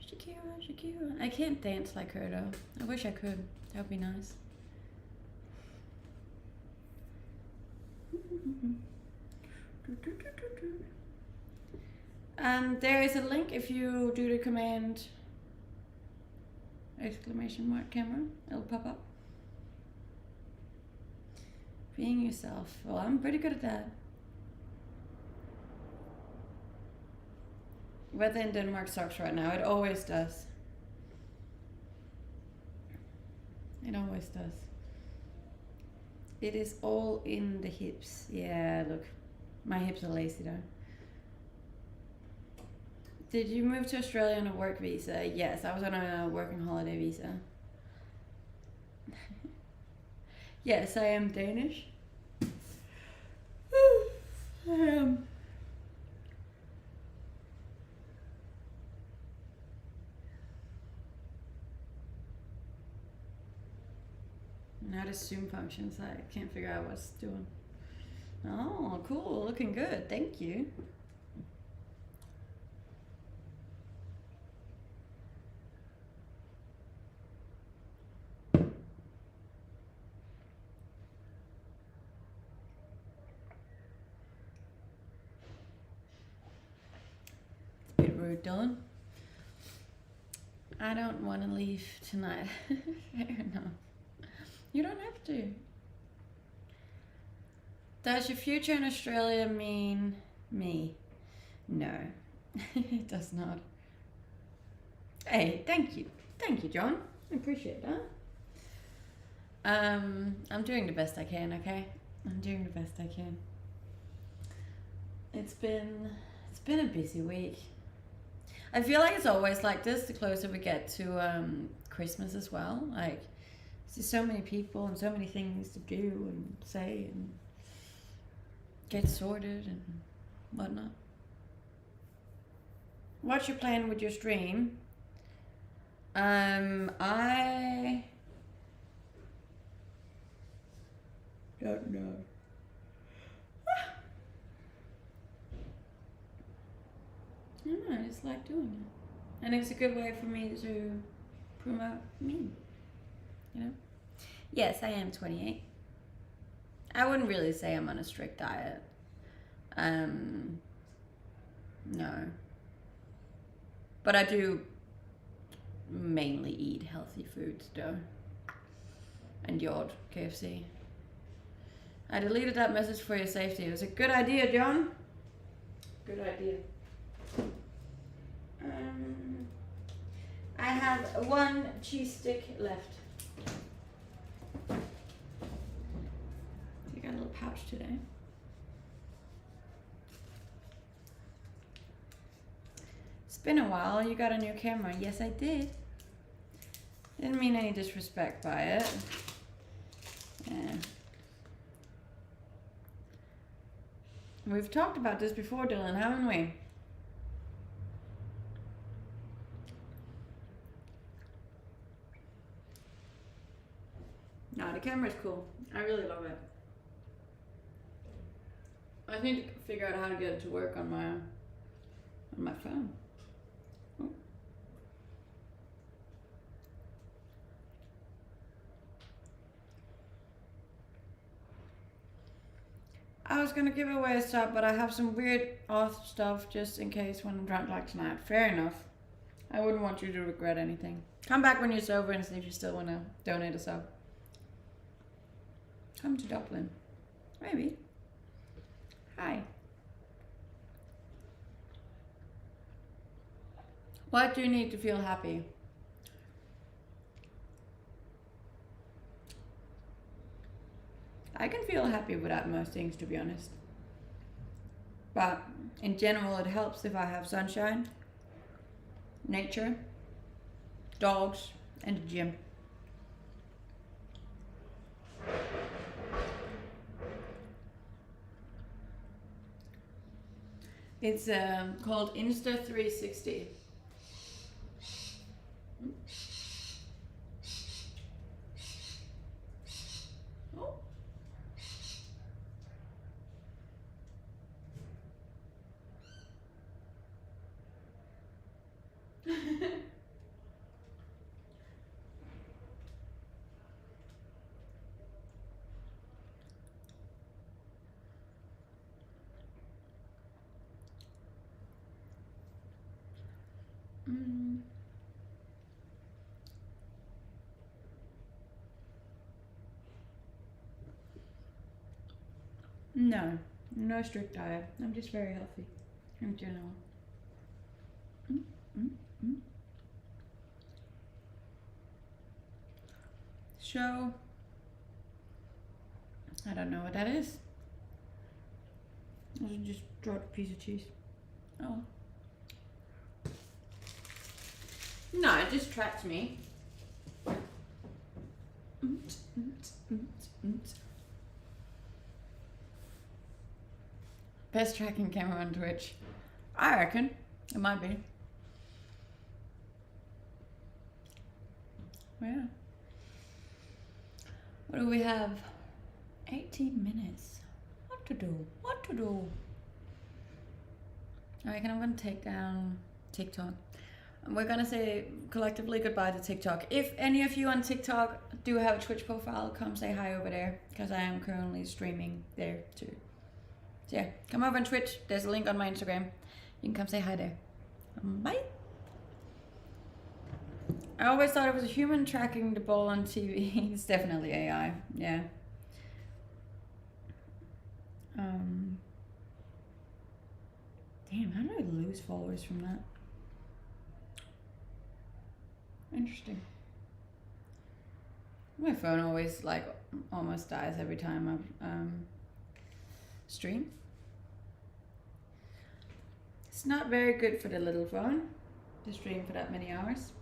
Shakira, Shakira. I can't dance like her though. I wish I could. That would be nice. There is a link if you do the command exclamation mark camera. It'll pop up. Being yourself. Well, I'm pretty good at that. Weather in Denmark sucks right now. It always does. It always does. It is all in the hips. Yeah, look. My hips are lazy though. Did you move to Australia on a work visa? Yes, I was on a working holiday visa. Yes, I am Danish. I am. Now the Zoom functions, I can't figure out what's doing. Oh, cool, looking good, thank you. Dylan, I don't want to leave tonight. Fair enough. You don't have to. Does your future in Australia mean me? No, it does not. Hey, thank you. Thank you, John. I appreciate that. I'm doing the best I can, okay? I'm doing the best I can. It's been a busy week. I feel like it's always like this the closer we get to Christmas as well. Like, there's just so many people and so many things to do and say and get sorted and whatnot. What's your plan with your stream? I don't know. I don't know, I just like doing it. And it's a good way for me to promote me, you know? Yes, I am 28. I wouldn't really say I'm on a strict diet. No. But I do mainly eat healthy foods though. And the odd KFC. I deleted that message for your safety. It was a good idea, John. Good idea. I have one cheese stick left. You got a little pouch today. It's been a while. You got a new camera. Yes, I did. Didn't mean any disrespect by it. Yeah. We've talked about this before, Dylan, haven't we? No, the camera's cool. I really love it. I need to figure out how to get it to work on my phone. Oh. I was gonna give away a sub, but I have some weird off stuff just in case when I'm drunk like tonight. Fair enough. I wouldn't want you to regret anything. Come back when you're sober and see if you still want to donate a sub. Come to Dublin. Maybe. Hi. What do you need to feel happy? I can feel happy without most things, to be honest. But in general, it helps if I have sunshine, nature, dogs, and a gym. It's called Insta360. Oh. No, no strict diet. I'm just very healthy in general. So, I don't know what that is. I just dropped a piece of cheese. Oh. No, it distracts me. Best tracking camera on Twitch. I reckon. It might be. Yeah. What do we have? 18 minutes. What to do? What to do? I reckon I'm gonna take down TikTok. And we're gonna say collectively goodbye to TikTok. If any of you on TikTok do have a Twitch profile, come say hi over there, because I am currently streaming there too. So yeah, come over on Twitch. There's a link on my Instagram. You can come say hi there. Bye. I always thought it was a human tracking the ball on TV. It's definitely AI. Yeah. Damn, how did I lose followers from that? Interesting. My phone always like almost dies every time I stream. It's not very good for the little phone to stream for that many hours.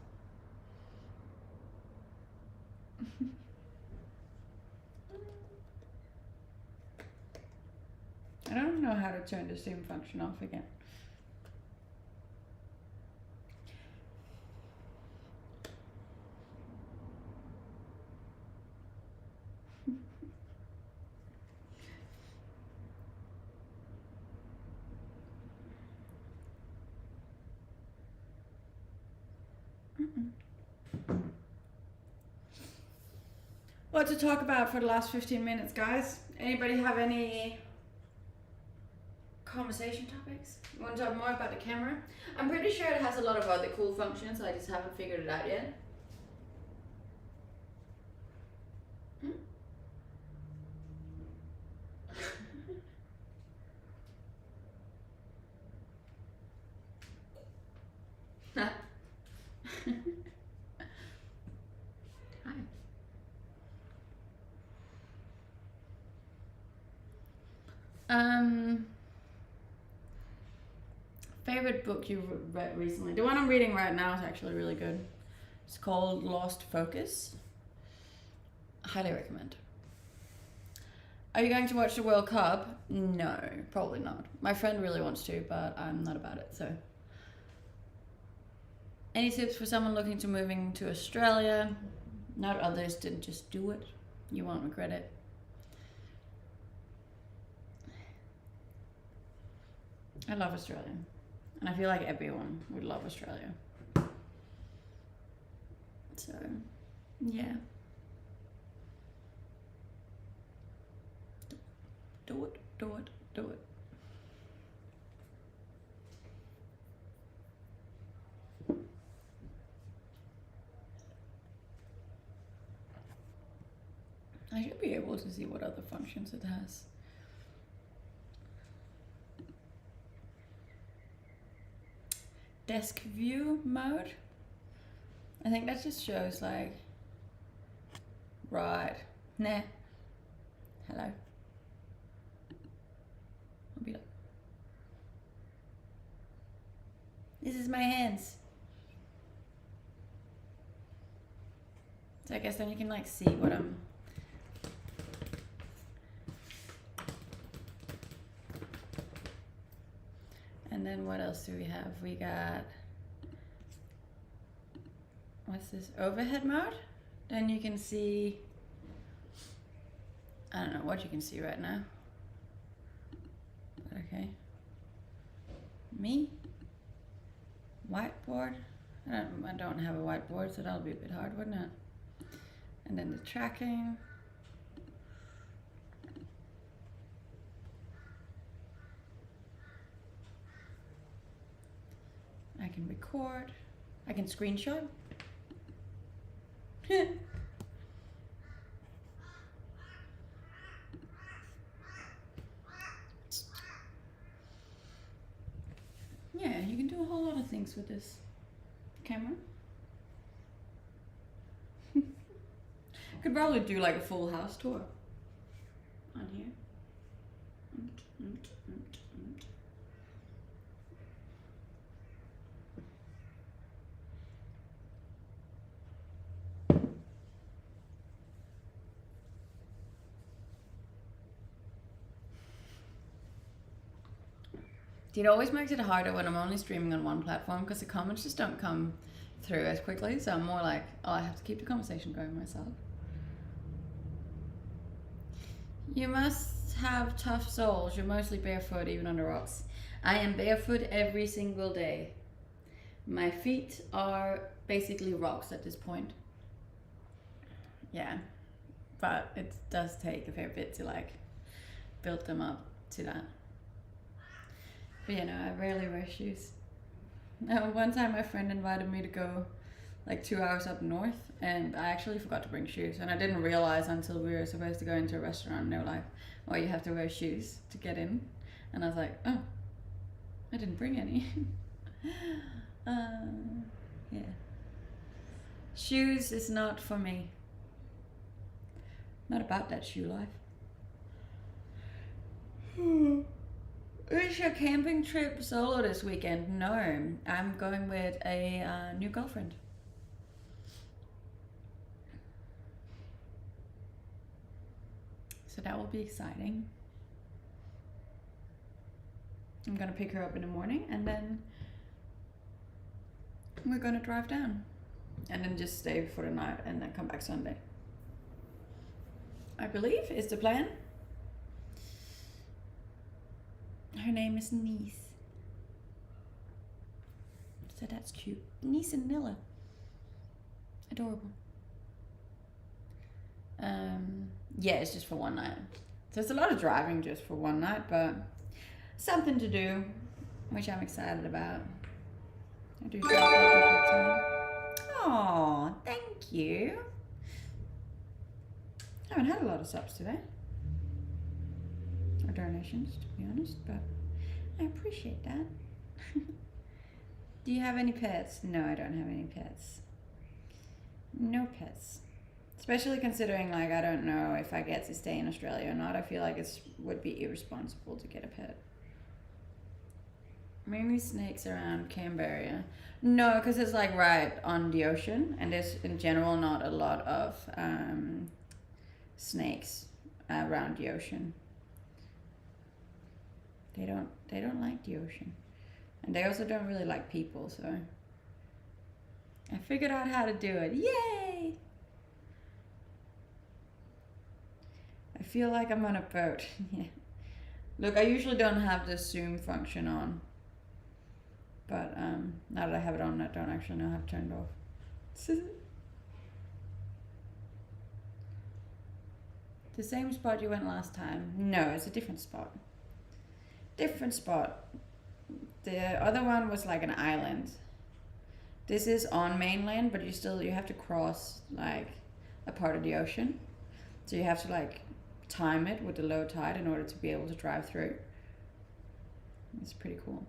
I don't know how to turn the stream function off again. What to talk about for the last 15 minutes, guys? Anybody have any conversation topics? You want to talk more about the camera? I'm pretty sure it has a lot of other cool functions, I just haven't figured it out yet. Hi. Favorite book you've read recently? The one I'm reading right now is actually really good. It's called Lost Focus. Highly recommend. Are you going to watch the World Cup? No, probably not. My friend really wants to, but I'm not about it, so. Any tips for someone looking to moving to Australia? Not others, didn't just do it. You won't regret it. I love Australia. And I feel like everyone would love Australia. So, yeah. Do it, do it, do it. able to see what other functions it has. Desk view mode. I think that just shows like, right, nah, hello. I'll be like, this is my hands. So I guess then you can like see what I'm. And then what else do we have? We got, what's this, overhead mode? Then you can see, I don't know what you can see right now. Okay. Me? Whiteboard? I don't have a whiteboard, so that'll be a bit hard, wouldn't it? And then the tracking. I can record. I can screenshot. Yeah, you can do a whole lot of things with this camera. Could probably do like a full house tour on here. It always makes it harder when I'm only streaming on one platform because the comments just don't come through as quickly. So I'm more like, oh, I have to keep the conversation going myself. You must have tough soles. You're mostly barefoot, even on the rocks. I am barefoot every single day. My feet are basically rocks at this point. Yeah, but it does take a fair bit to like build them up to that. But you know, I rarely wear shoes. One time my friend invited me to go like 2 hours up north, and I actually forgot to bring shoes, and I didn't realize until we were supposed to go into a restaurant, and they were like, oh, you have to wear shoes to get in. And I was like, oh, I didn't bring any. Yeah. Shoes is not for me. Not about that shoe life. Is your camping trip solo this weekend? No, I'm going with a new girlfriend. So that will be exciting. I'm gonna pick her up in the morning, and then we're gonna drive down and then just stay for the night and then come back Sunday, I believe is the plan. Her name is Niece. So that's cute. Niece and Nilla. Adorable. Yeah, it's just for one night. So it's a lot of driving just for one night, but something to do, which I'm excited about. I do think it'll be a good time. Aw, thank you. I haven't had a lot of subs today. Or donations, to be honest, but I appreciate that. Do you have any pets? No, I don't have any pets. No pets. Especially considering, like, I don't know if I get to stay in Australia or not. I feel like it would be irresponsible to get a pet. Mainly snakes around Canberra. No, because it's like right on the ocean, and there's in general not a lot of snakes around the ocean. They don't like the ocean, and they also don't really like people. So I figured out how to do it. Yay! I feel like I'm on a boat. Yeah. Look, I usually don't have the zoom function on, but now that I have it on, I don't actually know how to turn it off. The same spot you went last time? No, it's a different spot. Different spot. The other one was like an island. This is on mainland, but you have to cross like a part of the ocean. So you have to like time it with the low tide in order to be able to drive through. It's pretty cool.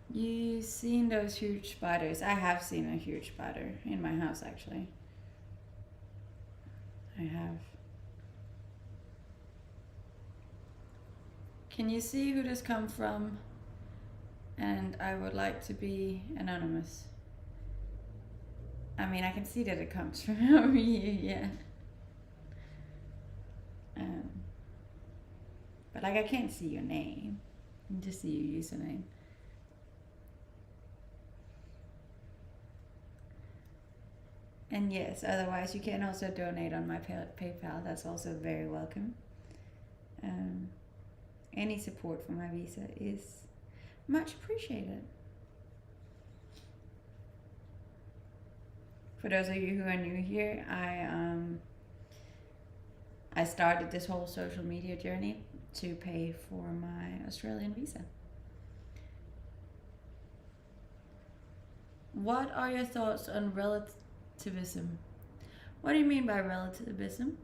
You've seen those huge spiders? I have seen a huge spider in my house, actually. I have. Can you see who this come from? And I would like to be anonymous. I mean, I can see that it comes from you, yeah. But like, I can't see your name. I can just see your username. And yes, otherwise you can also donate on my PayPal. That's also very welcome. Any support for my visa is much appreciated. For those of you who are new here, I started this whole social media journey to pay for my Australian visa. What are your thoughts on relativism? What do you mean by relativism?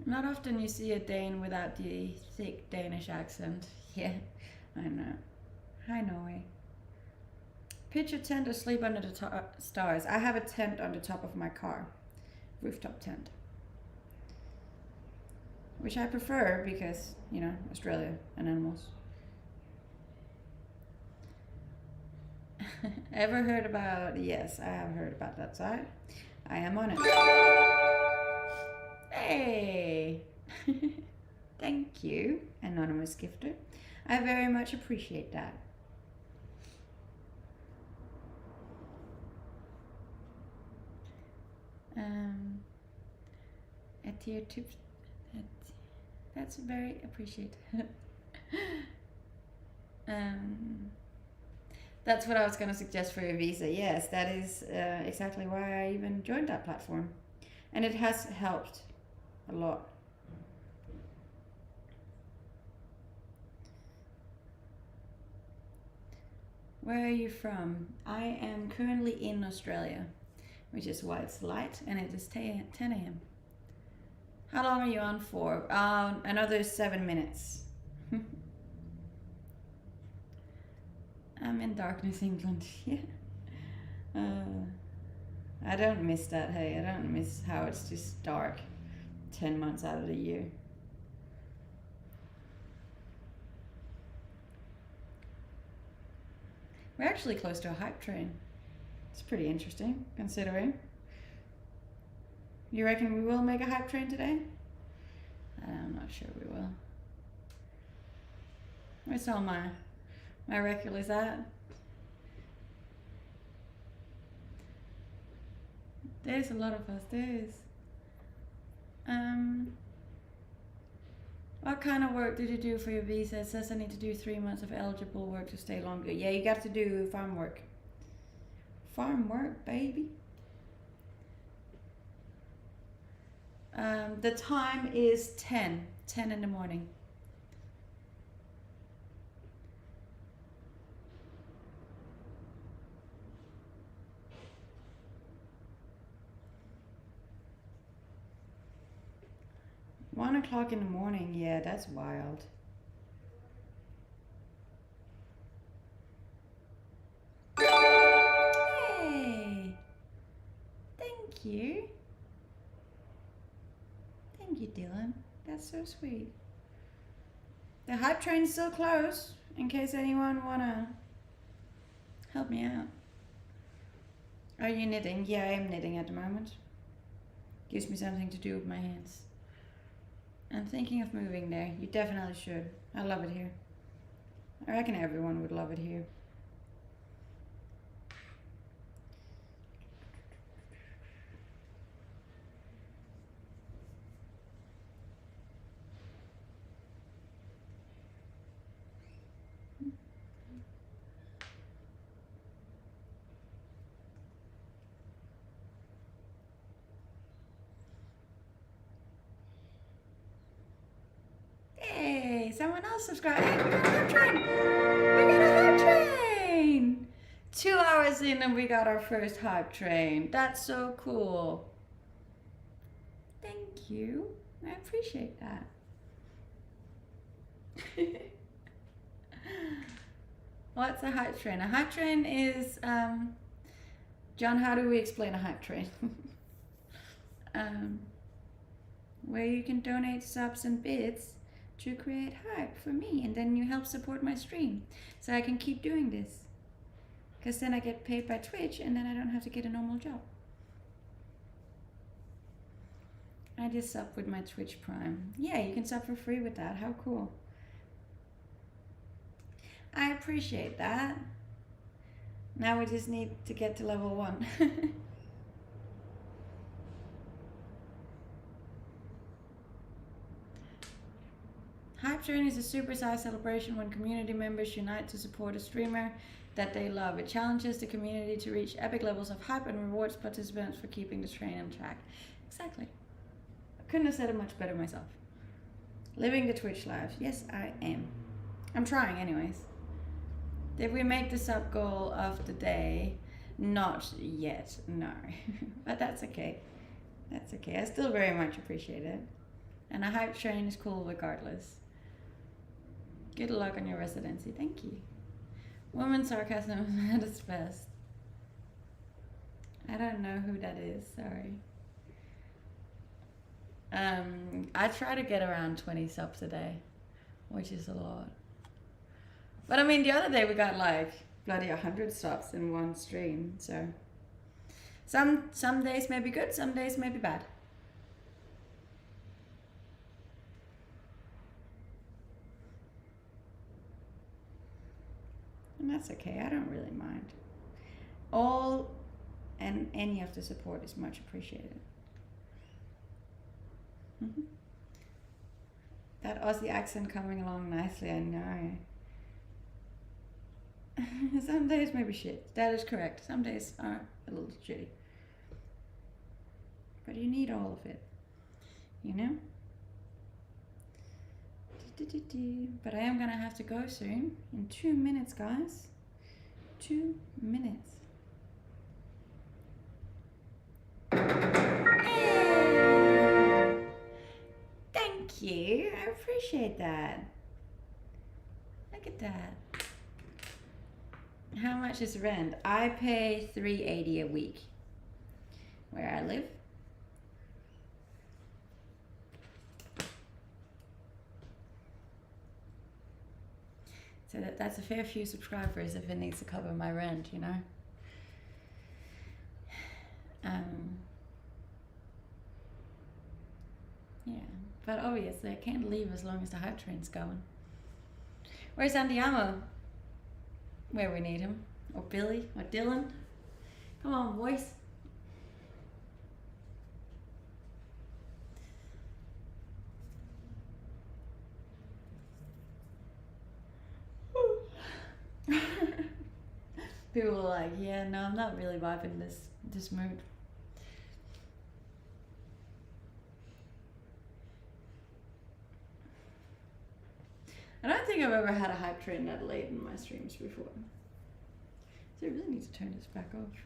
Not often you see a Dane without the thick Danish accent. Yeah, I know. Hi, Norway. Pitch a tent or sleep under the stars. I have a tent on the top of my car. Rooftop tent. Which I prefer because, you know, Australia and animals. Ever heard about... Yes, I have heard about that site. I am on it. Hey! Thank you, anonymous gifter. I very much appreciate that. A tier 2. That's very appreciated. That's what I was going to suggest for your visa. Yes, that is exactly why I even joined that platform. And it has helped a lot. Where are you from? I am currently in Australia, which is why it's light, and it is 10 a.m. How long are you on for? Another 7 minutes. I'm in darkness, England. Yeah. I don't miss that, hey. I don't miss how it's just dark 10 months out of the year. We're actually close to a hype train. It's pretty interesting, considering. You reckon we will make a hype train today? I'm not sure we will. Where's all my regulars at? There's a lot of us, there's. What kind of work did you do for your visa? It says I need to do 3 months of eligible work to stay longer. Yeah, you got to do farm work. Farm work, baby. The time is 10 in the morning. One o'clock in the morning, yeah, that's wild. Hey! Thank you. Thank you, Dylan. That's so sweet. The hype train's still closed, in case anyone wanna help me out. Are you knitting? Yeah, I am knitting at the moment. Gives me something to do with my hands. I'm thinking of moving there. You definitely should. I love it here. I reckon everyone would love it here. Hey, someone else subscribed. Hey, we got a hype train! We got a hype train! 2 hours in and we got our first hype train. That's so cool. Thank you. I appreciate that. What's a hype train? A hype train is, John, how do we explain a hype train? Where you can donate subs and bits to create hype for me, and then you help support my stream so I can keep doing this. Because then I get paid by Twitch and then I don't have to get a normal job. I just sub with my Twitch Prime. Yeah, you can sub for free with that. How cool. I appreciate that. Now we just need to get to level 1. Hype Train is a supersized celebration when community members unite to support a streamer that they love. It challenges the community to reach epic levels of hype and rewards participants for keeping the train on track. Exactly. I couldn't have said it much better myself. Living the Twitch life. Yes, I am. I'm trying anyways. Did we make the sub goal of the day? Not yet, no. But that's okay. That's okay. I still very much appreciate it. And a hype train is cool regardless. Good luck on your residency. Thank you. Woman sarcasm at its best. I don't know who that is. Sorry. I try to get around 20 subs a day, which is a lot. But I mean, the other day we got like bloody 100 subs in one stream. So some days may be good, some days may be bad. And that's okay, I don't really mind. All and any of the support is much appreciated. That Aussie accent coming along nicely, I know. Some days may be shit, that is correct. Some days are a little shitty. But you need all of it, you know? But I am gonna have to go soon. In 2 minutes, guys. 2 minutes. Hey! Thank you. I appreciate that. Look at that. How much is rent? I pay $380 a week where I live. So that's a fair few subscribers if it needs to cover my rent, you know. Yeah, but obviously I can't leave as long as the hype train's going. Where's Andiamo? Where we need him. Or Billy, or Dylan. Come on, boys. People are like, yeah, no, I'm not really vibing this mood. I don't think I've ever had a hype train that late in my streams before. So I really need to turn this back off.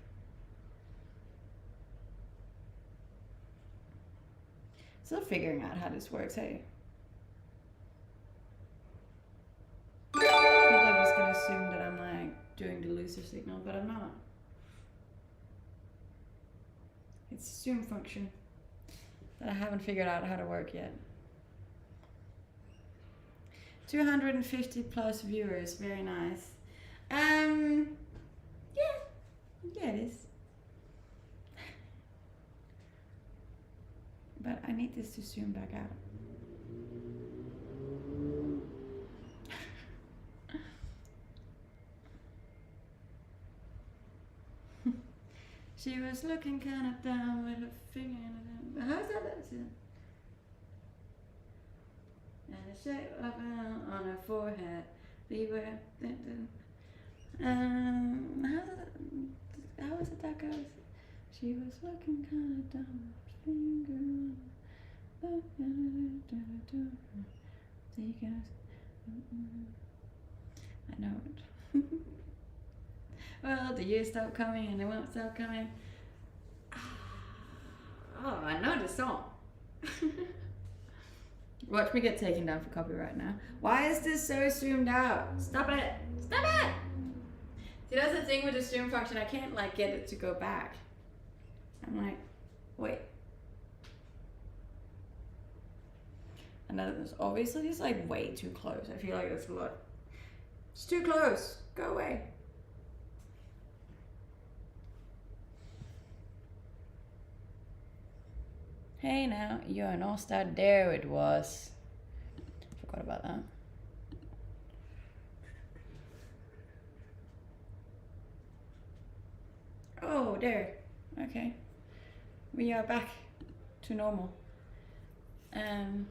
Still figuring out how this works, hey? People are just gonna assume that I'm like doing the loser signal, but I'm not. It's a Zoom function that I haven't figured out how to work yet. 250 plus viewers, very nice. Yeah, it is. But I need this to zoom back out. She was looking kind of down with her finger in it. How's that? And a shape of on her forehead. Beware. How was it that goes? She was looking kind of down with her finger on there you go. I know it. Well, the years stop coming and they won't stop coming. Oh, I know the song. Watch me get taken down for copyright now. Why is this so zoomed out? Stop it! Stop it! See, that's the thing with the zoom function. I can't like get it to go back. I'm like, wait. And that is obviously just like way too close. I feel like that's a lot. It's too close. Go away. Hey now, you're an all-star. There it was. Forgot about that. Oh, there. Okay. We are back to normal. I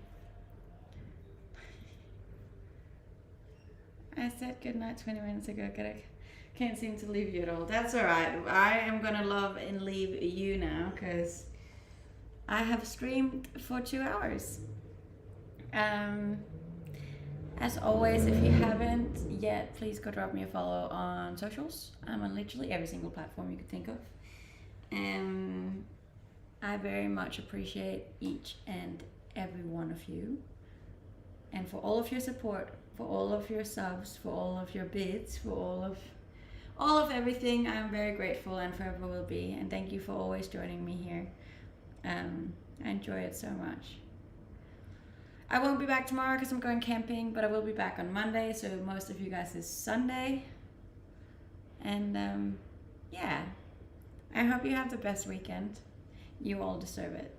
said goodnight 20 minutes ago. Can't seem to leave you at all. That's alright. I am gonna love and leave you now because I have streamed for 2 hours. As always, if you haven't yet, please go drop me a follow on socials. I'm on literally every single platform you could think of. I very much appreciate each and every one of you. And for all of your support, for all of your subs, for all of your bids, for all of everything, I'm very grateful and forever will be. And thank you for always joining me here. I enjoy it so much. I won't be back tomorrow because I'm going camping, but I will be back on Monday, so most of you guys is Sunday. And yeah, I hope you have the best weekend. You all deserve it.